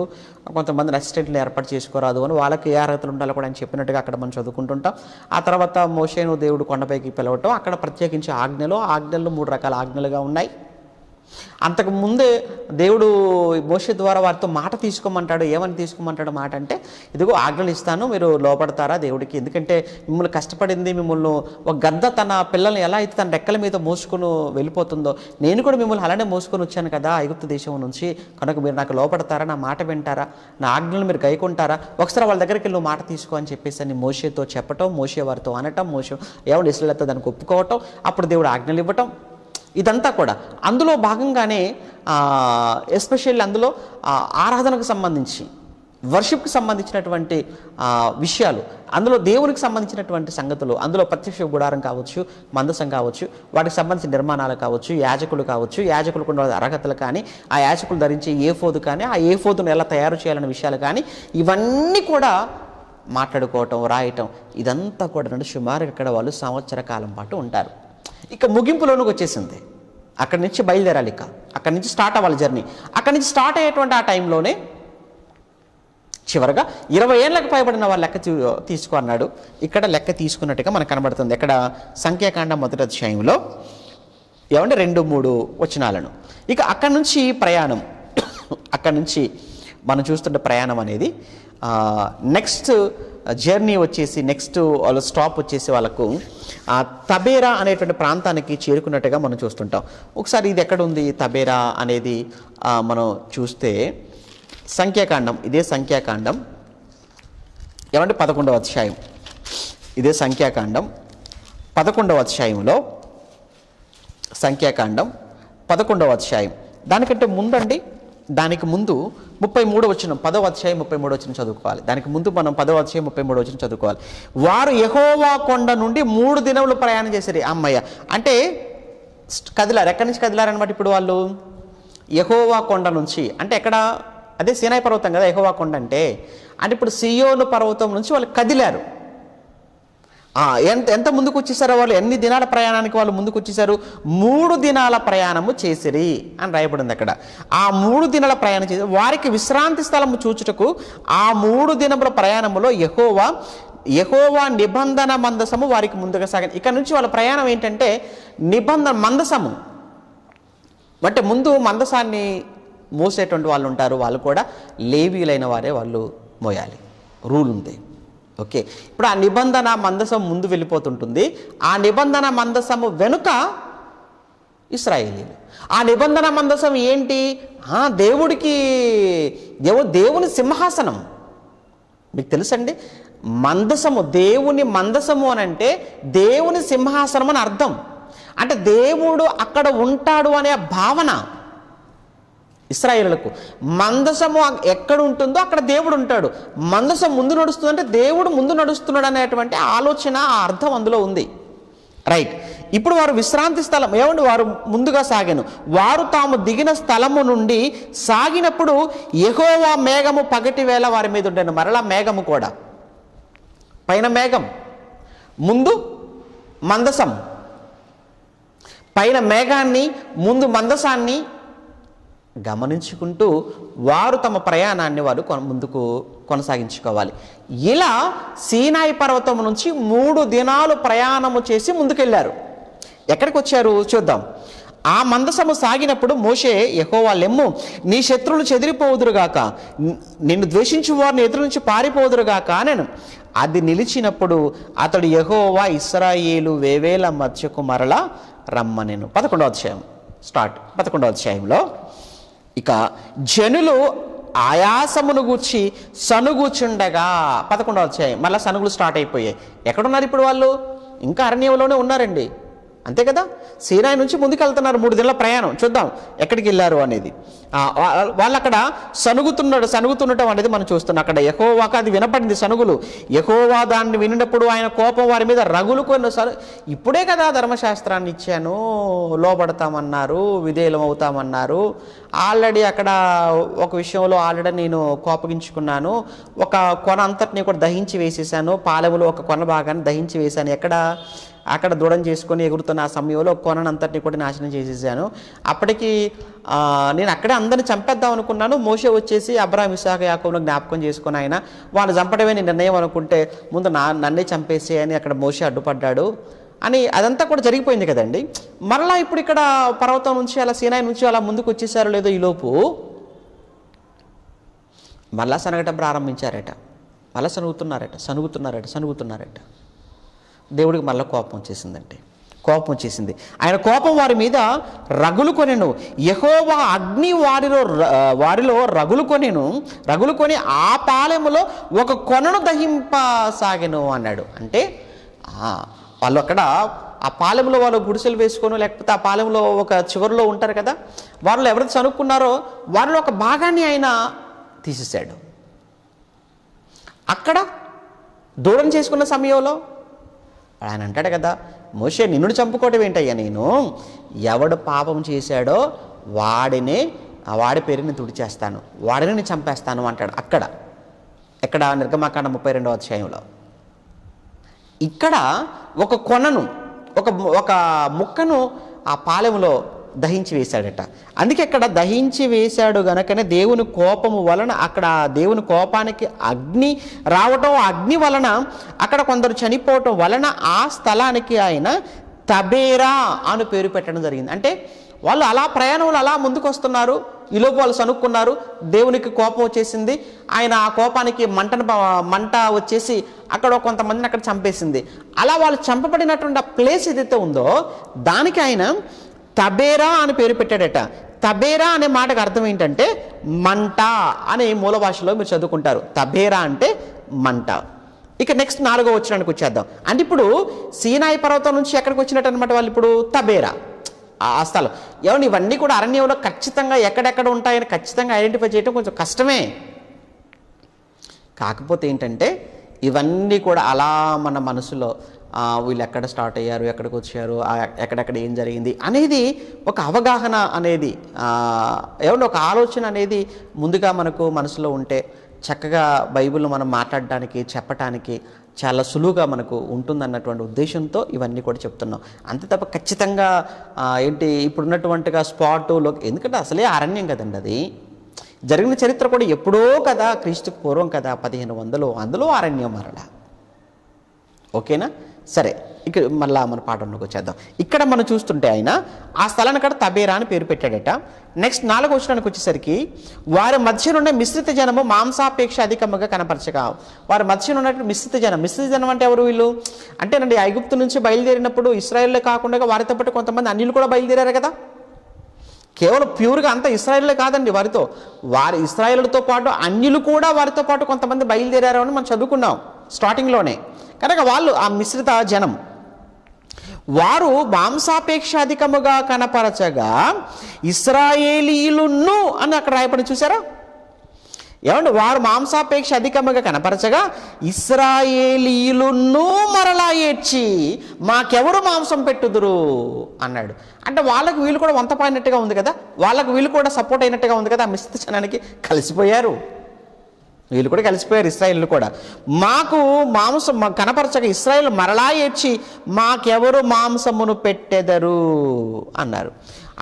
కొంతమంది అసిస్టెంట్ని ఏర్పాటు చేసుకోరాదు అని, వాళ్ళకి ఏ అర్హతలు ఉండాలో కూడా అని చెప్పినట్టుగా అక్కడ మనం చదువుకుంటుంటాం. ఆ తర్వాత మోషేను దేవుడు కొండపైకి పిలవటం, అక్కడ ప్రత్యేకించి ఆజ్ఞలు 3 రకాల ఆజ్ఞలుగా ఉన్నాయి. అంతకు ముందే దేవుడు మోషే ద్వారా వారితో మాట తీసుకోమంటాడు. ఏమని తీసుకోమంటాడు మాట అంటే, ఇదిగో ఆజ్ఞలు ఇస్తాను, మీరు లోపడతారా దేవుడికి, ఎందుకంటే మిమ్మల్ని కష్టపడింది, మిమ్మల్ని ఒక గద్ద తన పిల్లల్ని ఎలా అయితే తన రెక్కల మీద మోసుకొని వెళ్ళిపోతుందో, నేను కూడా మిమ్మల్ని అలానే మోసుకొని వచ్చాను కదా ఐగుప్తు దేశం నుంచి, కనుక మీరు నాకు లోపడతారా, నా మాట వింటారా, నా ఆజ్ఞలు మీరు గైకుంటారా, ఒకసారి వాళ్ళ దగ్గరికి వెళ్ళి మాట తీసుకో అని చెప్పేసి అని మోషేతో చెప్పటం, మోషే వారితో అనటం, మోషే ఎవరు ఇస్రాయేలీయులతో దానికి ఒప్పుకోవటం, అప్పుడు దేవుడు ఆజ్ఞలు ఇవ్వటం, ఇదంతా కూడా అందులో భాగంగానే ఎస్పెషల్లీ అందులో ఆరాధనకు సంబంధించి వర్షిప్కి సంబంధించినటువంటి విషయాలు, అందులో దేవునికి సంబంధించినటువంటి సంగతులు, అందులో ప్రత్యక్ష గుడారం కావచ్చు, మందసం కావచ్చు, వాటికి సంబంధించిన నిర్మాణాలు కావచ్చు, యాజకులు కావచ్చు, యాజకులకు ఉన్న అర్హతలు కానీ, ఆ యాజకులు ధరించే ఏఫోదు కానీ, ఆ ఏఫోదును ఎలా తయారు చేయాలనే విషయాలు కానీ, ఇవన్నీ కూడా మాట్లాడుకోవటం, రాయటం, ఇదంతా కూడా సుమారుగా ఇక్కడ వాళ్ళు సంవత్సర కాలం పాటు ఉంటారు. ఇక ముగింపులోనికి వచ్చేసింది. అక్కడి నుంచి బయలుదేరాలి, ఇక అక్కడి నుంచి స్టార్ట్ అవ్వాలి జర్నీ. అక్కడి నుంచి స్టార్ట్ అయ్యేటువంటి ఆ టైంలోనే చివరగా 20 ఏళ్ళకు పైబడిన వాళ్ళు లెక్క తీసుకో అన్నాడు. ఇక్కడ లెక్క తీసుకున్నట్టుగా మనకు కనబడుతుంది. ఇక్కడ సంఖ్యాకాండం మొదటి అధ్యాయంలో 2-3 వచనాలను. ఇక అక్కడి నుంచి ప్రయాణం, అక్కడి నుంచి మనం చూస్తున్న ప్రయాణం అనేది నెక్స్ట్ జర్నీ వచ్చేసి, నెక్స్ట్ వాళ్ళ స్టాప్ వచ్చేసి వాళ్ళకు తబేరా అనేటువంటి ప్రాంతానికి చేరుకున్నట్టుగా మనం చూస్తుంటాం. ఒకసారి ఇది ఎక్కడ ఉంది తబేరా అనేది మనం చూస్తే సంఖ్యాకాండం, ఇదే సంఖ్యాకాండం 11వ అధ్యాయం, ఇదే సంఖ్యాకాండం 11వ అధ్యాయంలో, సంఖ్యాకాండం 11వ అధ్యాయం దానికంటే ముందండి, దానికి ముందు 33వ వచనం, 10వ అధ్యాయం 33వ వచనం చదువుకోవాలి. దానికి ముందు మనం 10వ అధ్యాయం 33వ వచనం చదువుకోవాలి. వారు యెహోవా కొండ నుండి 3 దినములు ప్రయాణం చేశారు. అమ్మయ్య అంటే కదిలారు. ఎక్కడి నుంచి కదిలారనమాట ఇప్పుడు వాళ్ళు? యెహోవా కొండ నుంచి. అంటే ఎక్కడ? అదే సీనాయి పర్వతం కదా యెహోవా కొండ అంటే. అంటే ఇప్పుడు సియోను పర్వతం నుంచి వాళ్ళు కదిలారు. ఎంత ముందుకు వచ్చేసారో వాళ్ళు, ఎన్ని దినాల ప్రయాణానికి వాళ్ళు ముందుకు వచ్చేసారు? 3 దినాల ప్రయాణము చేసిరి అని రాయబడింది అక్కడ. ఆ 3 దినాల ప్రయాణం చేసి వారికి విశ్రాంతి స్థలము చూచుటకు ఆ 3 దినముల ప్రయాణములో యెహోవా నిబంధన మందసము వారికి ముందుగా సాగింది. ఇక్కడ నుంచి వాళ్ళ ప్రయాణం ఏంటంటే నిబంధన మందసము. అంటే ముందు మందసాన్ని మోసేటువంటి వాళ్ళు ఉంటారు, వాళ్ళు కూడా లేవీయులైన వారే వాళ్ళు మోయాలి, రూల్ ఉంది. ఓకే, ఇప్పుడు ఆ నిబంధన మందసం ముందు వెళ్ళిపోతుంటుంది, ఆ నిబంధన మందసము వెనుక ఇశ్రాయేలీలు. ఆ నిబంధన మందసం ఏంటి? దేవుని సింహాసనం. మీకు తెలుసండి, మందసము, దేవుని మందసము అని అంటే దేవుని సింహాసనం అని అర్థం. అంటే దేవుడు అక్కడ ఉంటాడు అనే భావన ఇశ్రాయేలులకు. మందసము ఎక్కడ ఉంటుందో అక్కడ దేవుడు ఉంటాడు. మందసం ముందు నడుస్తుందంటే దేవుడు ముందు నడుస్తున్నాడు అనేటువంటి ఆలోచన, ఆ అర్థం అందులో ఉంది. రైట్. ఇప్పుడు వారు విశ్రాంతి స్థలం, ఏమండి, వారు ముందుగా సాగాను. వారు తాము దిగిన స్థలము నుండి సాగినప్పుడు యెహోవా మేఘము పగటి వేళ వారి మీద ఉండేను. మరలా మేఘము కూడా, పైన మేఘం, ముందు మందసం, పైన మేఘాన్ని, ముందు మందసాన్ని గమనించుకుంటూ వారు తమ ప్రయాణాన్ని వారు ముందుకు కొనసాగించుకోవాలి. ఇలా సీనాయి పర్వతం నుంచి 3 దినాలు ప్రయాణము చేసి ముందుకెళ్ళారు. ఎక్కడికి వచ్చారు చూద్దాం. ఆ మందసము సాగినప్పుడు మోషే, యెహోవా లెమ్ము, నీ శత్రువులు చెదిరిపోవుదురుగాక, నిన్ను ద్వేషించు వారిని ఎదురు నుంచి పారిపోదురుగాక నేను. అది నిలిచినప్పుడు అతడు యెహోవా ఇశ్రాయేలు వేవేల మధ్యకు మరలా రమ్మనెను. 11వ అధ్యాయం స్టార్ట్. 11వ అధ్యాయంలో ఇక జనులు ఆయాసమును గూర్చి సనుగుచుండగా, 11వ అధ్యాయం మళ్ళీ సనుగులు స్టార్ట్ అయిపోయాయి. ఎక్కడున్నారు ఇప్పుడు వాళ్ళు? ఇంకా అరణ్యంలోనే ఉన్నారండి, అంతే కదా. సీనాయి నుంచి ముందుకు వెళ్తున్నారు, 3 దినాల ప్రయాణం. చూద్దాం ఎక్కడికి వెళ్ళారు అనేది. వాళ్ళు అక్కడ సనుగుతుండటం అనేది మనం చూస్తున్నాం. అక్కడ యెహోవాకు అది వినపడింది, సనుగులు. యెహోవా దాన్ని వినినప్పుడు ఆయన కోపం వారి మీద రగులుకొని, ఇప్పుడే కదా ధర్మశాస్త్రాన్ని ఇచ్చాను, లోబడతామన్నారు, విధేయులం అవుతామన్నారు, ఆల్రెడీ అక్కడ ఒక విషయంలో ఆల్రెడీ నేను కోపగించుకున్నాను, ఒక కొన అంతటిని కూడా దహించి వేసేసాను, పాలెములో ఒక కొన భాగాన్ని దహించి వేశాను, అక్కడ దూడం చేసుకొని ఎగురుతున్న ఆ సమయంలో కొనంతటిని కూడా నాశనం చేసేసాను. అప్పటికి నేను అక్కడే అందరిని చంపేద్దాం అనుకున్నాను. మోషే వచ్చేసి అబ్రాహాం, ఇస్సాకు, యాకోబును జ్ఞాపకం చేసుకుని ఆయన వాళ్ళు చంపడమే నీ నిర్ణయం అనుకుంటే ముందు నన్నే చంపేసి అని అక్కడ మోషే అడ్డుపడ్డాడు అని అదంతా కూడా జరిగిపోయింది కదండి. మరలా ఇప్పుడు ఇక్కడ పర్వతం నుంచి అలా సీనాయి నుంచి అలా ముందుకు వచ్చేసారో లేదో ఈలోపు మళ్ళా సనగటం ప్రారంభించారట. మళ్ళీ సనుగుతున్నారట. దేవుడికి మళ్ళీ కోపం వచ్చేసింది. ఆయన కోపం వారి మీద రగులుకొనెను. యెహోవా అగ్ని వారిలో రగులుకొని ఆ పాలెములో ఒక కొనను దహింపసాగెను అన్నాడు. అంటే వాళ్ళు అక్కడ ఆ పాలెంలో వాళ్ళు గుడిసెలు వేసుకొని, లేకపోతే ఆ పాలెంలో ఒక చివరిలో ఉంటారు కదా, వాళ్ళు ఎవరైతే చనుక్కున్నారో వారిలో ఒక భాగాన్ని ఆయన తీసేశాడు. అక్కడ దూరం చేసుకున్న సమయంలో ఆయన అంటాడు కదా, మోషే నిన్ను చంపుకోవటం ఏంటయ్యా, నేను ఎవడు పాపం చేశాడో వాడి పేరుని తుడిచేస్తాను, వాడిని నేను చంపేస్తాను అంటాడు. ఎక్కడ నిర్గమాకాండం 32వ అధ్యాయంలో. ఇక్కడ ఒక కొనను, ఒక ముక్కను ఆ పాలెములో దహించి వేశాడట. అందుకే అక్కడ దహించి వేశాడు గనకనే దేవుని కోపము వలన, అక్కడ దేవుని కోపానికి అగ్ని రావటం, అగ్ని వలన అక్కడ కొందరు చనిపోవటం వలన ఆ స్థలానికి ఆయన తబేరా అని పేరు పెట్టడం జరిగింది. అంటే వాళ్ళు అలా ప్రయాణంలో అలా ముందుకు వస్తున్నారు, ఈలోపు వాళ్ళు సనుక్కున్నారు, దేవునికి కోపం వచ్చేసింది, ఆయన ఆ కోపానికి మంట వచ్చేసి అక్కడ కొంతమందిని అక్కడ చంపేసింది. అలా వాళ్ళు చంపబడినటువంటి ఆ ప్లేస్ ఏదైతే ఉందో దానికి ఆయన తబేరా అని పేరు పెట్టాడట. తబేరా అనే మాటకు అర్థం ఏంటంటే మంట అనే మూల భాషలో మీరు చదువుకుంటారు. తబేరా అంటే మంట. ఇక నెక్స్ట్ 4వ వచనానికి వచ్చేద్దాం. అంటే ఇప్పుడు సీనాయి పర్వతం నుంచి ఎక్కడికి వచ్చినట్టు అనమాట వాళ్ళు ఇప్పుడు తబేరా ఆ స్థలం. ఏమన్నా ఇవన్నీ కూడా అరణ్యంలో ఖచ్చితంగా ఎక్కడెక్కడ ఉంటాయని ఖచ్చితంగా ఐడెంటిఫై చేయడం కొంచెం కష్టమే. కాకపోతే ఏంటంటే ఇవన్నీ కూడా అలా మన మనసులో వీళ్ళు ఎక్కడ స్టార్ట్ అయ్యారు, ఎక్కడికి వచ్చారు, ఎక్కడెక్కడ ఏం జరిగింది అనేది ఒక అవగాహన అనేది, ఏమన్నా ఒక ఆలోచన అనేది ముందుగా మనకు మనసులో ఉంటే చక్కగా బైబిల్ను మనం మాట్లాడడానికి, చెప్పటానికి చాలా సులువుగా మనకు ఉంటుందన్నటువంటి ఉద్దేశంతో ఇవన్నీ కూడా చెప్తున్నాం. అంతే తప్ప ఖచ్చితంగా ఇప్పుడున్నటువంటిగా స్పాటులో, ఎందుకంటే అసలే అరణ్యం కదండి, అది జరిగిన చరిత్ర కూడా ఎప్పుడో కదా, క్రీస్తుకు పూర్వం కదా, 1500, అందులో అరణ్యం మరలా. ఓకేనా? సరే, ఇక మళ్ళా మన పాఠంలోకి వచ్చేద్దాం. ఇక్కడ మనం చూస్తుంటే ఆయన ఆ స్థలానికి కూడా తబేరా అని పేరు పెట్టాడట. నెక్స్ట్ 4వ వచనానికి వచ్చేసరికి వారి మధ్యనున్న మిశ్రిత జనము మాంసాపేక్ష అధికముగా కనపరచగా. వారి మధ్యన ఉన్నట్టు మిశ్రిత జనం అంటే ఎవరు వీళ్ళు అంటేనండి, ఐగుప్తు నుంచి బయలుదేరినప్పుడు ఇశ్రాయేలే కాకుండా వారితో పాటు కొంతమంది అన్యులు కూడా బయలుదేరారు కదా. కేవలం ప్యూర్గా అంతా ఇశ్రాయేలే కాదండి, వారి ఇశ్రాయేలుతో పాటు అన్యులు కూడా వారితో పాటు కొంతమంది బయలుదేరారు అని మనం చదువుకున్నాం స్టార్టింగ్లోనే. కనుక వాళ్ళు ఆ మిశ్రిత జనం, వారు మాంసాపేక్ష అధికముగా కనపరచగా ఇశ్రాయేలీయులను అని అక్కడ రాయబడి చూసారా? ఏమండి, వారు మాంసాపేక్ష అధికముగా కనపరచగా ఇశ్రాయేలీయులను మరలా ఏడ్చి మాకెవరు మాంసం పెట్టుదురు అన్నాడు. అంటే వాళ్ళకు వీళ్ళు కూడా వంతపాయినట్టుగా ఉంది కదా, వాళ్ళకు వీళ్ళు కూడా సపోర్ట్ అయినట్టుగా ఉంది కదా. ఆ మిశ్రిత జనానికి కలిసిపోయారు, వీళ్ళు కూడా కలిసిపోయారు, ఇశ్రాయేలు కూడా. మాకు మాంసం కనపరచక ఇశ్రాయేల్ మరలా ఏడ్చి మాకెవరు మాంసమును పెట్టెదరు అన్నారు.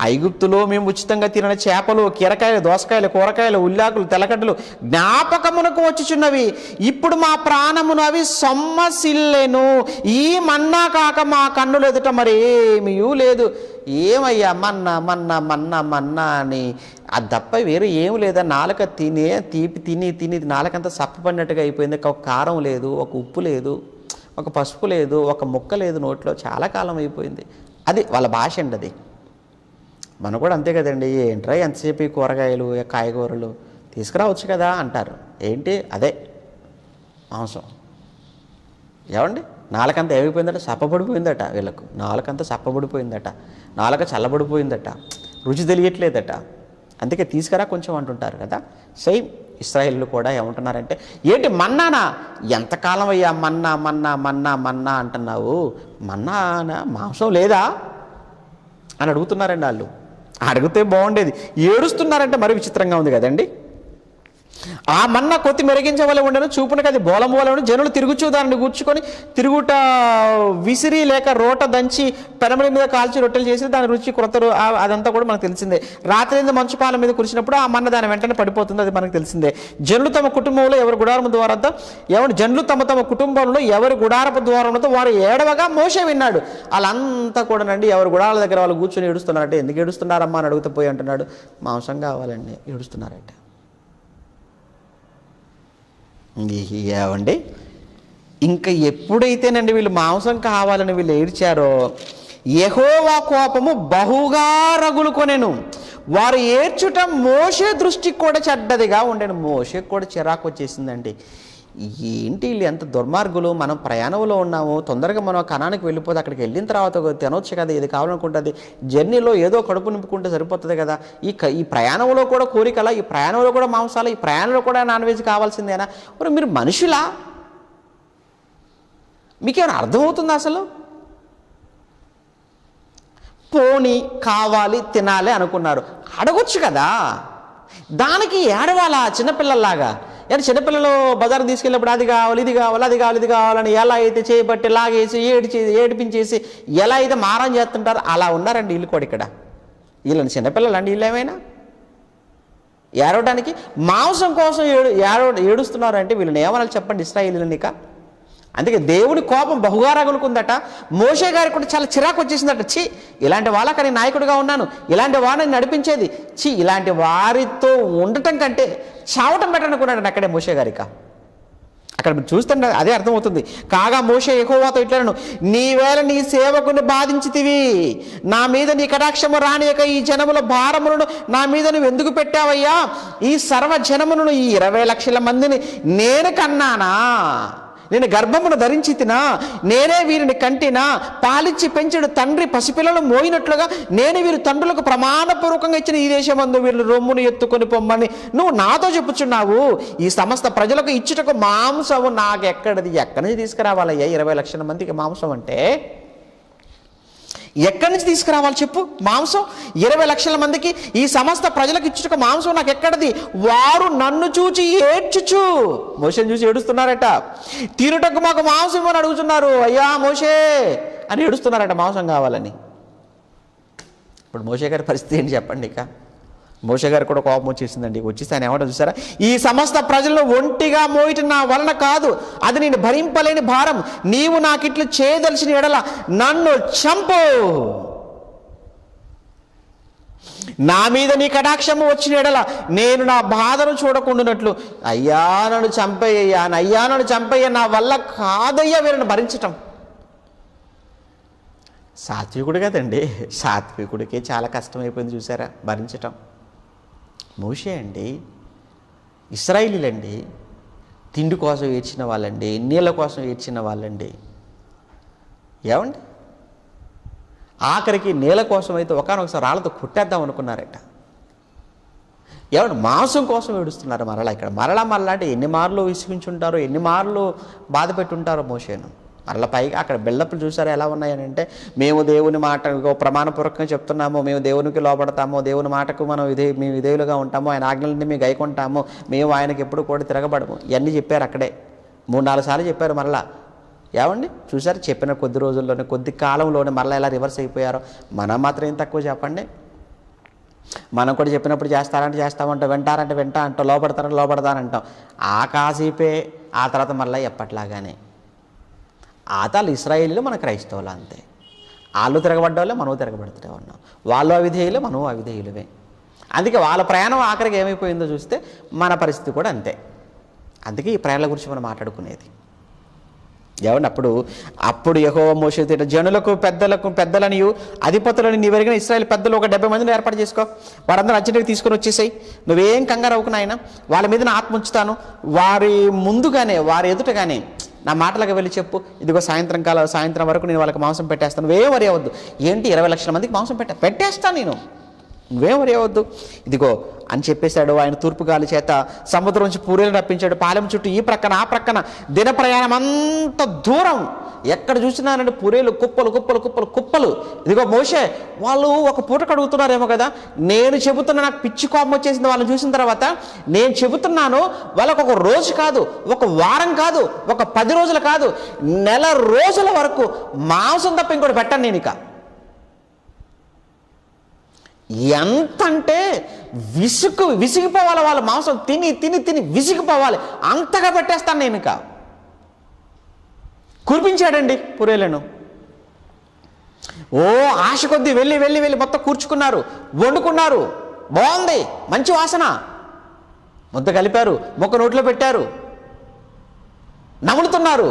ఐగుప్తులో మేము ఉచితంగా తిన చేపలు, కీరకాయలు, దోసకాయలు, కూరగాయలు, ఉల్లాకులు, తెల్లగడ్డలు జ్ఞాపకమునకు వచ్చుచున్నవి. ఇప్పుడు మా ప్రాణమును అవి సొమ్మసిల్లెను. ఈ మన్నా కాక మా కన్నులు ఎదుట మరి ఏమీ లేదు. ఏమయ్యా మన్నా మన్నా మన్నా మన్నా అని అది తప్ప వేరే ఏం లేదా. నాలుక తీపి తిని నాలుకంతా సప్పపడినట్టుగా అయిపోయింది. ఒక కారం లేదు, ఒక ఉప్పు లేదు, ఒక పసుపు లేదు, ఒక ముక్క లేదు నోట్లో. చాలా కాలం అయిపోయింది. అది వాళ్ళ భాష అండి. అది మనం కూడా అంతే కదండి. ఏంట్రా ఎంతసేపు ఈ కూరగాయలు, కాయగూరలు తీసుకురావచ్చు కదా అంటారు. ఏంటి అదే మాంసం. ఏమండి, నాలుకంతా ఏమైపోయిందట, సప్పబడిపోయిందట. వీళ్ళకు నాలుకంతా సప్పబడిపోయిందట, నాలుక చల్లబడిపోయిందట, రుచి తెలియట్లేదట. అందుకే తీసుకురా కొంచెం అంటుంటారు కదా. సేమ్ ఇశ్రాయేలు కూడా ఏమంటున్నారంటే, ఏంటి మన్నానా, ఎంతకాలం అయ్యా మన్నా మన్నా మన్నా మన్నా అంటున్నావు, మన్నానా మాంసం లేదా అని అడుగుతున్నారండి వాళ్ళు. అడిగితే బాగుండేది, ఏడుస్తున్నారంటే మరి విచిత్రంగా ఉంది కదండి. ఆ మన్నా కొత్తి మెరిగించవలే ఉండను, చూపునకి అది బోలం వలె ఉండి జనులు తిరుగుచూ దాన్ని కూర్చుకొని తిరుగుట విసిరి లేక రోట దంచి పెనమల మీద కాల్చి రొట్టెలు చేసి దాని రుచి కొరత అదంతా కూడా మనకు తెలిసిందే. రాత్రి మంచుపాల మీద కురిసినప్పుడు ఆ మన్న దాని వెంటనే పడిపోతుంది, అది మనకు తెలిసిందే. జనులు తమ కుటుంబంలో ఎవరి గుడారపు ద్వారంతో జనులు తమ కుటుంబంలో ఎవరి గుడారపు ద్వారంతో వారు ఏడవగా మోషే విన్నాడు. వాళ్ళంతా కూడానండి ఎవరి గుడాల దగ్గర వాళ్ళు కూర్చొని ఏడుస్తున్నారంటే, ఎందుకు ఏడుస్తున్నారమ్మా అని అడుగుతూ పోయి అంటున్నాడు, మాంసం కావాలండి ఏడుస్తున్నారంట. ఏవండి, ఇంకా ఎప్పుడైతేనండి వీళ్ళు మాంసం కావాలని వీళ్ళు ఏడ్చారో యెహోవా కోపము బహుగా రగులుకొనెను. వారు ఏడ్చుట మోషే దృష్టికి కూడా చెడ్డదిగా ఉండేను. మోషేకి కూడా చిరాకు వచ్చేసిందండి. ఏంటి వీళ్ళు ఎంత దుర్మార్గులు, మనం ప్రయాణంలో ఉన్నాము, తొందరగా మనం కణానికి వెళ్ళిపోతే అక్కడికి వెళ్ళిన తర్వాత తినొచ్చు కదా, ఇది కావాలనుకుంటుంది, జర్నీలో ఏదో కడుపు నింపుకుంటే సరిపోతుంది కదా. ఈ ప్రయాణంలో కూడా కోరికలా, ఈ ప్రయాణంలో కూడా మాంసాలు, ఈ ప్రయాణంలో కూడా నాన్ వెజ్ కావాల్సిందేనా? మరి మీరు మనుషులా? మీకేమైనా అర్థమవుతుందా అసలు? పోనీ కావాలి తినాలి అనుకున్నారు, అడగొచ్చు కదా. దానికి ఏడవాలా చిన్నపిల్లల్లాగా? చిన్నపిల్లలు బజారు తీసుకెళ్ళినప్పుడు అది కావాలి ఇది కావాలి అది కావాలి ఇది కావాలని ఎలా అయితే చేయబట్టి లాగేసి ఏడిపించేసి ఎలా అయితే మారం చేస్తుంటారో అలా ఉన్నారండి వీళ్ళు కూడా. ఇక్కడ వీళ్ళని చిన్నపిల్లలు అండి వీళ్ళు ఏమైనా ఏడవడానికి మాంసం కోసం ఏడుస్తున్నారంటే వీళ్ళని ఏమన్నా చెప్పండి ఇశ్రాయేలీయులని. ఇక అందుకే దేవుని కోపం బహుగా రగులుకుందట. మోషే గారికి కూడా చాలా చిరాకు వచ్చేసిందట. ఛీ, ఇలాంటి వాళ్ళకని నాయకుడిగా ఉన్నాను, ఇలాంటి వాడిని నడిపించేది, ఛీ ఇలాంటి వారితో ఉండటం కంటే చావటం బెటర్ అనుకున్నాడు అక్కడే మోషే గారిక. అక్కడ మీరు చూస్తుంటే అదే అర్థమవుతుంది. కాగా మోషే యెహోవాతో ఇట్లనెను, నీవేళ నీ సేవకుని బాధించితివి, నా మీద నీ కటాక్షము రానియక ఈ జనముల భారములను నా మీద నువ్వు ఎందుకు పెట్టావయ్యా? ఈ సర్వ జనములను, ఈ 20 లక్షల మందిని నేను కన్నానా? నేను గర్భమును ధరించి తినా? నేనే వీరిని కంటినా? పాలిచ్చి పెంచడు తండ్రి పసిపిల్లలు మోయినట్లుగా నేను వీరి తండ్రులకు ప్రమాణపూర్వకంగా ఇచ్చిన ఈ దేశమందు వీరిని రొమ్మును ఎత్తుకొని పొమ్మని నువ్వు నాతో చెప్పుచున్నావు. ఈ సమస్త ప్రజలకు ఇచ్చుటకు మాంసము నాకెక్కడిది? ఎక్కడి నుంచి తీసుకురావాలయ్యా 20 లక్షల మందికి మాంసం అంటే? ఎక్కడి నుంచి తీసుకురావాలి చెప్పు మాంసం? 20 లక్షల మందికి ఈ సమస్త ప్రజలకు ఇచ్చుటకు మాంసం నాకు ఎక్కడిది? వారు నన్ను చూచి ఏడ్చుచు, మోషేని చూసి ఏడుస్తున్నారట. తినుటకు మాకు మాంసం అని అడుగుతున్నారు, అయ్యా మోషే అని ఏడుస్తున్నారట మాంసం కావాలని. ఇప్పుడు మోషే గారి పరిస్థితి ఏంటి చెప్పండి? ఇక మోషే గారు కూడా కోపం వచ్చేసిందండి. వచ్చేసి ఆయన ఏమంటారు చూసారా, ఈ సమస్త ప్రజలను ఒంటిగా మోయటం నా వలన కాదు, అది నేను భరింపలేని భారం. నీవు నాకిట్లు చేయదలిచిన ఎడల నన్ను చంపు, నా మీద నీ కటాక్షము వచ్చిన ఎడల నేను నా బాధను చూడకుండానట్లు. అయ్యా నన్ను చంపయ్యా, అయ్యా నన్ను చంపయ్యా, నా వల్ల కాదయ్యా వీరిని భరించటం. సాత్వికుడు కదండి, సాత్వికుడికే చాలా కష్టమైపోయింది చూసారా భరించటం. మోషే అండి, ఇశ్రాయేలీలండి, తిండి కోసం ఏడ్చిన వాళ్ళండి, నీళ్ళ కోసం ఏడ్చిన వాళ్ళండి. ఏమండి, ఆఖరికి నీళ్ళ కోసం అయితే ఒకనొకసారి రాళ్ళతో కొట్టేద్దాం అనుకున్నారట. ఏమండి, మాంసం కోసం ఏడుస్తున్నారు మరలా. ఇక్కడ మరలా అంటే ఎన్ని మార్లు విసిగించుంటారో, ఎన్ని మార్లు బాధ పెట్టుంటారో మోషేను. మరలా పైగా అక్కడ బిల్డప్లు చూసారా ఎలా ఉన్నాయని అంటే, మేము దేవుని మాట ప్రమాణపూర్వకంగా చెప్తున్నాము, మేము దేవునికి లోపడతాము, దేవుని మాటకు మనం మేము విధేయులుగా ఉంటాము, ఆయన ఆజ్ఞలన్నీ మేము గైకొంటాము, మేము ఆయనకి ఎప్పుడు కూడా తిరగబడము, ఇవన్నీ చెప్పారు అక్కడే 3-4 సార్లు చెప్పారు మరలా. ఏమండి చూసారు, చెప్పిన కొద్ది రోజుల్లోనే కొద్ది కాలంలోనే మరలా ఎలా రివర్స్ అయిపోయారో. మనం మాత్రం ఏం తక్కువ చెప్పండి. మనం కూడా చెప్పినప్పుడు చేస్తారంటే చేస్తామంటాం, వింటారంటే వింటా అంటాం, లోపడతారంటే లోపడతానంటాం. ఆ కాసేపే, ఆ తర్వాత మరలా ఎప్పట్లాగానే. ఆతాలు ఇశ్రాయేలీలు, మన క్రైస్తవులు అంతే. వాళ్ళు తిరగబడ్డవాళ్ళే, మనము తిరగబడుతూనే ఉన్నాం. వాళ్ళు అవిధేయులు, మనము అవిధేయులమే. అందుకే వాళ్ళ ప్రయాణం ఆఖరికి ఏమైపోయిందో చూస్తే మన పరిస్థితి కూడా అంతే. అందుకే ఈ ప్రయాణాల గురించి మనం మాట్లాడుకునేది. ఏమండి, అప్పుడు యెహోవా మోషేతో, జనులకు పెద్దలనియు అధిపతులని నీవెరిగిన ఇశ్రాయేల్ పెద్దలు ఒక 70 మందిని ఏర్పాటు చేసుకో, వారందరూ అర్జెంటుగా తీసుకొని వచ్చేసాయి, నువ్వేం కంగారు అవ్వకు నాయన, వాళ్ళ మీద నా ఆత్మ ఉంచుతాను, వారి ముందుగానే వారి ఎదుటగానే నా మాటలకు వెళ్ళి చెప్పు, ఇదిగో సాయంత్రం వరకు నేను వాళ్ళకి మాంసం పెట్టేస్తాను, నువ్వేం వరి అవ్వద్దు. ఏంటి 20 లక్షల మందికి మాంసం పెట్టేస్తాను నేను, నువ్వేం వరి అవ్వద్దు ఇదిగో అని చెప్పేశాడు. ఆయన తూర్పు గాలి చేత సముద్రం నుంచి పూరేలు రప్పించాడు. పాలెం చుట్టూ ఈ ప్రక్కన ఆ ప్రక్కన దిన ప్రయాణం అంత దూరం, ఎక్కడ చూసినానంటే పూరేలు, కుప్పలు కుప్పలు కుప్పలు కుప్పలు. ఇదిగో మోషే, వాళ్ళు ఒక పూట కడుగుతున్నారేమో కదా, నేను చెబుతున్నా, నాకు పిచ్చి కోపం వచ్చేసింది వాళ్ళని చూసిన తర్వాత. నేను చెబుతున్నాను వాళ్ళకు ఒక రోజు కాదు, ఒక వారం కాదు, ఒక 10 రోజులు కాదు, నెల రోజుల వరకు మాంసం తప్ప ఇంకోటి పెట్టాను నేను. ఇక ఎంతంటే విసిగిపోవాలి, వాళ్ళ మాంసం తిని తిని తిని విసిగిపోవాలి, అంతగా పెట్టేస్తాను నేను. ఇక కురిపించాడండి పూరేలను. ఓ ఆశ కొద్దీ వెళ్ళి వెళ్ళి వెళ్ళి మొత్తం కూర్చుకున్నారు, వండుకున్నారు, బాగుంది, మంచి వాసన, ముద్ద కలిపారు, మొక్క నోట్లో పెట్టారు, నములుతున్నారు.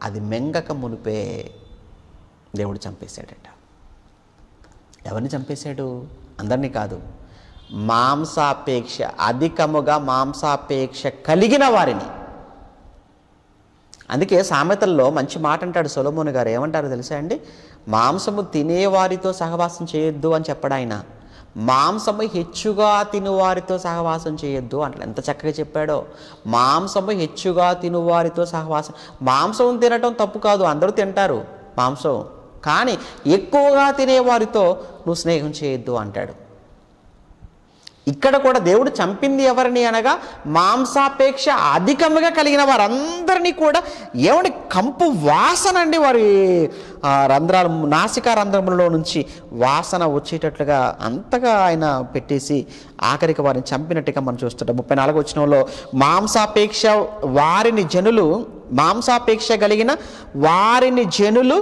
అది మెంగక మునిపే దేవుడు చంపేశాడట. ఎవరిని చంపేశాడు? అందరినీ కాదు, అధికముగా మాంసాపేక్ష కలిగిన వారిని. అందుకే సామెతల్లో మంచి మాట అంటాడు సొలొమోను గారు. ఏమంటారు తెలుసా అండి? మాంసము తినేవారితో సహవాసం చేయొద్దు అని చెప్పడు ఆయన, మాంసము హెచ్చుగా తినువారితో సహవాసం చేయొద్దు అంటాడు. ఎంత చక్కగా చెప్పాడో. మాంసము హెచ్చుగా తినువారితో సహవాసం. మాంసం తినటం తప్పు కాదు, అందరూ తింటారు మాంసం, కానీ ఎక్కువగా తినేవారితో నువ్వు స్నేహం చేయొద్దు అంటాడు. ఇక్కడ కూడా దేవుడు చంపింది ఎవరిని అనగా, మాంసాపేక్ష అధికంగా కలిగిన వారందరినీ కూడా. ఏమండి, కంపు వాసన అండి, వారి రంధ్రాలు, నాసికా రంధ్రములలో నుంచి వాసన వచ్చేటట్లుగా అంతగా ఆయన పెట్టేసి ఆఖరికి వారిని చంపినట్టుగా మనం చూస్తుంటాం. 34వ వచనంలో మాంసాపేక్ష కలిగిన వారిని జనులు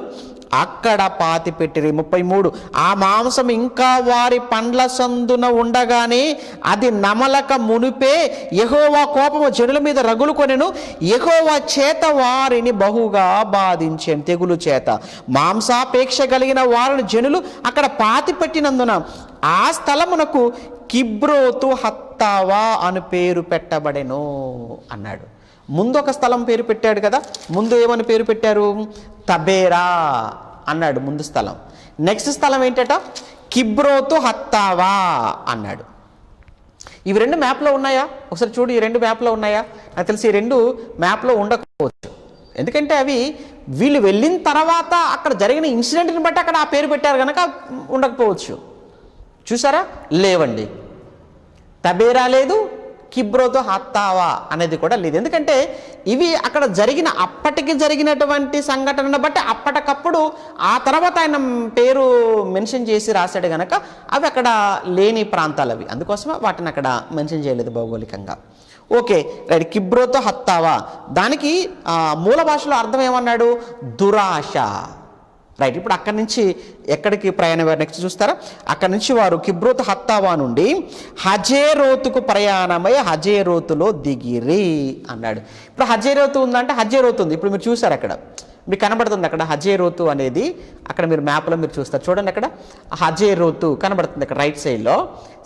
అక్కడ పాతి పెట్టిరి. 33 ఆ మాంసం ఇంకా వారి పండ్ల సందున ఉండగానే అది నమలక మునిపే యెహోవా కోపము జనుల మీద రగులుకొనెను. యెహోవా చేత వారిని బహుగా బాధించెను, తెగులు చేత. మాంసాపేక్ష కలిగిన వారిని జనులు అక్కడ పాతి పెట్టినందున ఆ స్థలమునకు కిబ్రోతు హత్తావా అని పేరు పెట్టబడెను అన్నాడు. ముందు ఒక స్థలం పేరు పెట్టాడు కదా, ముందు ఏమని పేరు పెట్టారు? తబేరా అన్నాడు ముందు స్థలం. నెక్స్ట్ స్థలం ఏంటట? కిబ్రోతు హత్తావా అన్నాడు. ఇవి 2 మ్యాప్లో ఉన్నాయా? ఒకసారి చూడు, ఈ 2 మ్యాప్లో ఉన్నాయా? నాకు తెలిసి ఈ 2 మ్యాప్లో ఉండకపోవచ్చు. ఎందుకంటే అవి వీళ్ళు వెళ్ళిన తర్వాత అక్కడ జరిగిన ఇన్సిడెంట్ని బట్టి అక్కడ ఆ పేరు పెట్టారు కనుక ఉండకపోవచ్చు. చూసారా? లేవండి. తబేరా లేదు, కిబ్రోతు హత్తావా అనేది కూడా లేదు. ఎందుకంటే ఇవి అక్కడ అప్పటికి జరిగినటువంటి సంఘటనను బట్టి అప్పటికప్పుడు ఆ తర్వాత ఆయన పేరు మెన్షన్ చేసి రాశాడు కనుక అవి అక్కడ లేని ప్రాంతాలు అవి, అందుకోసమే వాటిని అక్కడ మెన్షన్ చేయలేదు భౌగోళికంగా. Okay right. కిబ్రోతు హత్తావా దానికి మూల భాషలో అర్థం ఏమన్నాడు? దురాశ. రైట్. ఇప్పుడు అక్కడి నుంచి ఎక్కడికి ప్రయాణం? నెక్స్ట్ చూస్తారా, అక్కడి నుంచి వారు కిబ్రోతు హత్తావా నుండి హజేరోతుకు ప్రయాణమై హజేరోతులో దిగిరి అన్నాడు. ఇప్పుడు హజేరోతు ఉందంటే హజేరోతు ఉంది. ఇప్పుడు మీరు చూసారు అక్కడ మీకు కనబడుతుంది అక్కడ హజేరోతు అనేది, అక్కడ మీరు మ్యాప్లో మీరు చూస్తారు చూడండి, అక్కడ హజేరోతు కనబడుతుంది అక్కడ రైట్ సైడ్లో.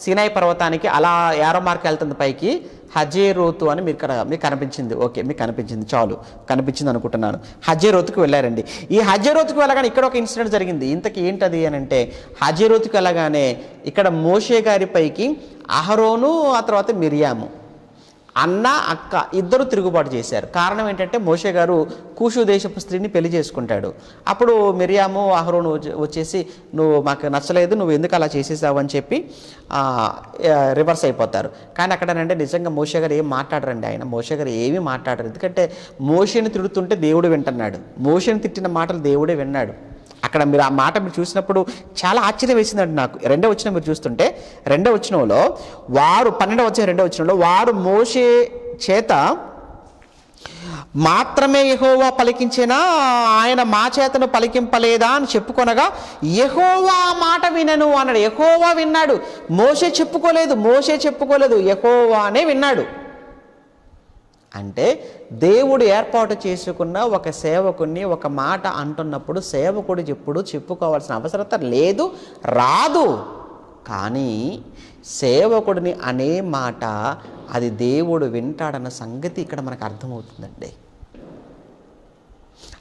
సినాయి పర్వతానికి అలా యారో మార్క్ వెళ్తుంది పైకి, హజేరోతు అని మీకు కనిపించింది. ఓకే మీకు కనిపించింది, చాలు కనిపించింది అనుకుంటున్నాను. హజేరోతుకు వెళ్ళారండి. ఈ హజేరోతుకు వెళ్ళగానే ఇక్కడ ఒక ఇన్సిడెంట్ జరిగింది. ఇంతకీ ఏంటది అని అంటే, హజేరోతుకు వెళ్ళగానే ఇక్కడ మోషే గారి పైకి అహరోను ఆ తర్వాత మిరియాము అన్న అక్క ఇద్దరు తిరుగుబాటు చేశారు. కారణం ఏంటంటే మోషే గారు కూషు దేశపు స్త్రీని పెళ్లి చేసుకుంటాడు. అప్పుడు మిరియాము అహరోను వచ్చేసి నువ్వు మాకు నచ్చలేదు, నువ్వు ఎందుకు అలా చేసేసావు అని చెప్పి రివర్స్ అయిపోతారు. కానీ అక్కడనంటే నిజంగా మోషే గారు ఏం మాట్లాడరండి. మోషే గారు ఏమీ మాట్లాడరు. ఎందుకంటే మోషేని తిడుతుంటే దేవుడు వింటున్నాడు, మోషేని తిట్టిన మాటలు దేవుడే విన్నాడు. అక్కడ మీరు ఆ మాట మీరు చూసినప్పుడు చాలా ఆశ్చర్యం వేసిందండి నాకు. రెండో వచనం మీరు చూస్తుంటే, రెండో వచనంలో వారు 12వ వచనంలో వారు మోషే చేత మాత్రమే యెహోవా పలికించినా ఆయన మా చేతను పలికింపలేదా అని చెప్పుకొనగా యెహోవా మాట వినను అన్నాడు. యెహోవా విన్నాడు, మోషే చెప్పుకోలేదు, యెహోవానే విన్నాడు. అంటే దేవుడు ఏర్పాటు చేసుకున్న ఒక సేవకుని ఒక మాట అంటున్నప్పుడు సేవకుడు ఎప్పుడు చెప్పుకోవాల్సిన అవసరం లేదు, రాదు. కానీ సేవకుడిని అనే మాట అది దేవుడు వింటాడన్న సంగతి ఇక్కడ మనకు అర్థమవుతుందండి.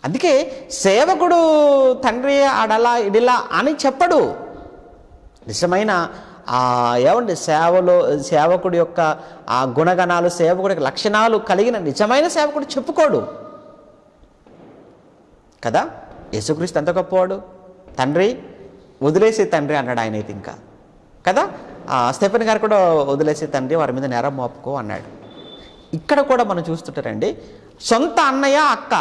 అందుకే సేవకుడు తండ్రి ఆడలా ఇడిలా అని చెప్పడు. నిజమైన ఏమండి సేవకుడి యొక్క ఆ గుణగణాలు, సేవకుడి లక్షణాలు కలిగిన నిజమైన సేవకుడు చెప్పుకోడు కదా. యేసుక్రీస్తు ఎంత గొప్పవాడు, తండ్రి వదిలేసే తండ్రి అన్నాడు ఆయన అయితే ఇంకా కదా. స్టెఫెన్ గారు కూడా వదిలేసే తండ్రి వారి మీద నేరం మోపుకో అన్నాడు. ఇక్కడ కూడా మనం చూస్తుంటారండి, సొంత అన్నయ్య అక్క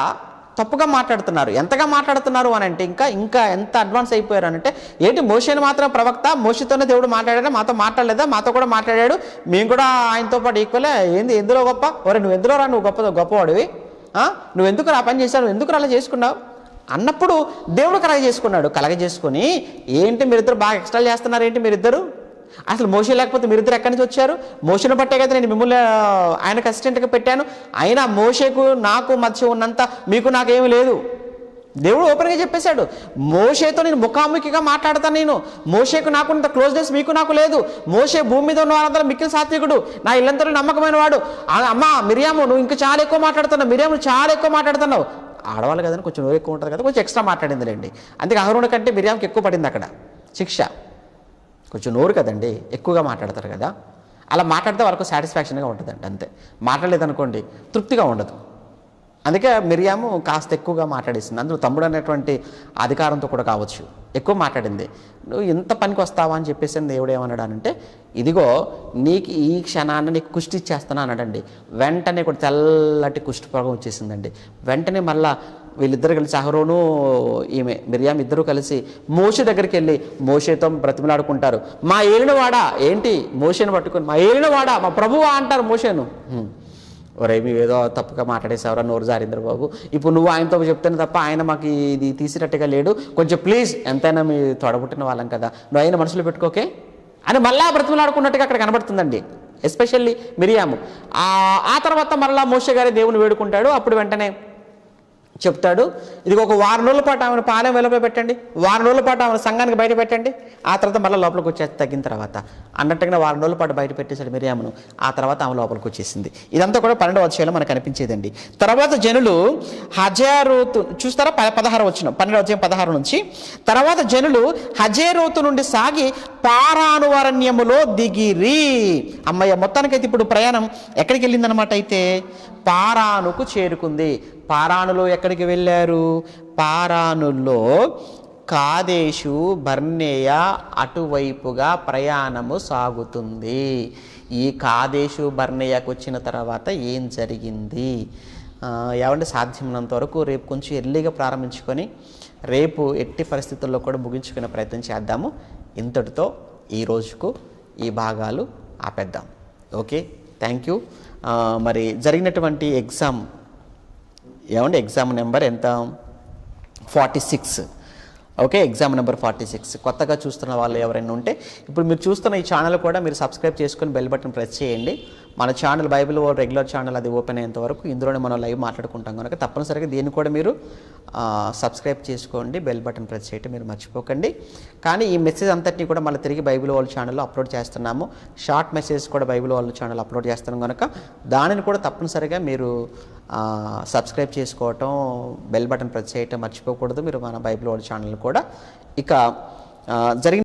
తప్పుగా మాట్లాడుతున్నారు. ఎంతగా మాట్లాడుతున్నారు అని అంటే ఇంకా ఎంత అడ్వాన్స్ అయిపోయారు అంటే, ఏంటి మోషేని మాత్రం ప్రవక్త, మోషేతోనే దేవుడు మాట్లాడాడా, మాతో మాట్లాడలేదా, మాతో కూడా మాట్లాడాడు, మేము కూడా ఆయనతో పాటు ఈక్వలే, ఎందులో గొప్ప, ఒరే నువ్వు ఎందులో రా, నువ్వు గొప్పవాడివి, నువ్వు ఎందుకు ఆ పని చేశావు, నువ్వు ఎందుకు అలా చేసుకున్నావు అన్నప్పుడు దేవుడు కలగజేసుకొని ఏంటి మీరిద్దరు బాగా ఎక్స్ట్రా చేస్తున్నారు, ఏంటి మీరిద్దరు అసలు మోషే లేకపోతే మీరిద్దరు ఎక్కడి నుంచి వచ్చారు, మోషేను బట్టే కదా నేను మిమ్మల్ని ఆయనకు అసిస్టెంట్గా పెట్టాను, అయినా మోషేకు నాకు మధ్య ఉన్నంత మీకు నాకేమీ లేదు. దేవుడు ఓపెన్గా చెప్పేశాడు, మోషేతో నేను ముఖాముఖిగా మాట్లాడతాను, నేను మోషేకు నాకున్నంత క్లోజ్నెస్ మీకు నాకు లేదు. మోషే భూమి మీద ఉన్న వారందరూ మిక్కిలి సాత్వికుడు, నా ఇల్లంతలో నమ్మకమైన వాడు. అమ్మ మిరియాము నువ్వు ఇంకా చాలా ఎక్కువ మాట్లాడుతున్నావు, మిరియాము చాలా ఎక్కువ మాట్లాడుతున్నావు. ఆడవాళ్ళు కదని కొంచెం నోరు ఎక్కువ ఉంటుంది కదా, కొంచెం ఎక్స్ట్రా మాట్లాడిందిలేండి. అందుకే అహరోను కంటే మిరియాముకి ఎక్కువ పడింది అక్కడ శిక్ష. కొంచెం నోరు కదండి, ఎక్కువగా మాట్లాడతారు కదా, అలా మాట్లాడితే వాళ్ళకు సాటిస్ఫాక్షన్గా ఉంటుందండి. అంతే, మాట్లాడలేదనుకోండి తృప్తిగా ఉండదు. అందుకే మిరియాము కాస్త ఎక్కువగా మాట్లాడేసింది. అందులో తమ్ముడు అనేటువంటి అధికారంతో కూడా కావచ్చు ఎక్కువ మాట్లాడింది. నువ్వు ఇంత పనికి వస్తావా అని చెప్పేసి దేవుడు ఏమన్నాడానంటే, ఇదిగో నీకు ఈ క్షణాన్ని నీకు కుష్టి ఇచ్చేస్తాను అన్నాడండి. వెంటనే కూడా తెల్లటి కుష్ఠరోగం వచ్చేసిందండి. వెంటనే మళ్ళా వీళ్ళిద్దరు కలిసి అహరోను ఈమె మిరియాం ఇద్దరు కలిసి మోషే దగ్గరికి వెళ్ళి మోషేతో బ్రతిమలాడుకుంటారు. మా ఏలినవాడా, ఏంటి మోషేను పట్టుకొని మా ఏలినవాడా, మా ప్రభువా అంటారు మోషేను. ఒరే మీ ఏదో తప్పుగా మాట్లాడేసావరా, నోరు జారింద్ర బాబు, ఇప్పుడు నువ్వు ఆయనతో చెప్తాను తప్ప ఆయన మాకు ఇది తీసినట్టుగా లేడు, కొంచెం ప్లీజ్, ఎంతైనా మీ తొడబుట్టిన వాళ్ళం కదా, నువ్వు ఆయన మనసులో పెట్టుకోకే అని మళ్ళా బ్రతిమలాడుకున్నట్టుగా అక్కడ కనబడుతుందండి. ఎస్పెషల్లీ మిరియాము. ఆ తర్వాత మరలా మోషే గారి దేవుని వేడుకుంటాడు. అప్పుడు వెంటనే చెప్తాడు, ఇది ఒక వారం రోజుల పాటు ఆమెను పాలెం వెలుపల పెట్టండి, వారం రోజుల పాటు ఆమెను సంఘానికి బయట పెట్టండి, ఆ తర్వాత మళ్ళీ లోపలికి వచ్చేసి తగ్గిన తర్వాత అన్నట్టుగా వారం రోజుల పాటు బయట పెట్టేశాడు మిరియామును. ఆ తర్వాత ఆమె లోపలికి వచ్చేసింది. ఇదంతా కూడా 12వ అధ్యాయంలో మనకు కనిపించేదండి. తర్వాత జనులు హజేరోతు చూస్తారా, 16 వచ్చిన 12వ అధ్యాయం 16 నుంచి, తర్వాత జనులు హజేరోతు నుండి సాగి పారాను అరణ్యములో దిగిరి. అమ్మయ్య, మొత్తానికైతే ఇప్పుడు ప్రయాణం ఎక్కడికి వెళ్ళిందనమాట, అయితే పారానుకు చేరుకుంది. పారానులో ఎక్కడికి వెళ్ళారు, పారానులో కాదేశు బర్నేయ అటువైపుగా ప్రయాణము సాగుతుంది. ఈ కాదేశు బర్నేయాకు వచ్చిన తర్వాత ఏం జరిగింది? ఏమంటే సాధ్యమైనంత వరకు రేపు కొంచెం ఎర్లీగా ప్రారంభించుకొని రేపు ఎట్టి పరిస్థితుల్లో కూడా ముగించుకునే ప్రయత్నం చేద్దాము. ఇంతటితో ఈ రోజుకు ఈ భాగాలు ఆపేద్దాం. Okay, thank you. మరి జరిగినటువంటి ఎగ్జామ్ ఏమండి, ఎగ్జామ్ నెంబర్ ఎంత? 46. Okay, exam number 46. కొత్తగా చూస్తున్న వాళ్ళు ఎవరైనా ఉంటే ఇప్పుడు మీరు చూస్తున్న ఈ ఛానల్ కూడా మీరు సబ్స్క్రైబ్ చేసుకొని బెల్ బటన్ ప్రెస్ చేయండి. మన channel Bible world regular channel అది ఓపెన్ అయ్యేంత వరకు ఇందులోనే మనం లైవ్ మాట్లాడుకుంటాం కనుక తప్పనిసరిగా దీన్ని కూడా మీరు సబ్స్క్రైబ్ చేసుకోండి, బెల్ బటన్ ప్రెస్ చేయడం మీరు మర్చిపోకండి. కానీ ఈ మెసేజ్ అంతటినీ కూడా మళ్ళీ తిరిగి బైబిల్ వరల్డ్ ఛానల్లో అప్లోడ్ చేస్తున్నాము. షార్ట్ మెసేజ్ కూడా బైబిల్ వరల్డ్ ఛానల్ అప్లోడ్ చేస్తున్నాం కనుక దానిని కూడా తప్పనిసరిగా మీరు సబ్స్క్రైబ్ చేసుకోవటం, బెల్ బటన్ ప్రెస్ చేయటం మర్చిపోకూడదు మీరు మన బైబిల్ వరల్డ్ ఛానల్ కూడా. ఇక జరిగిన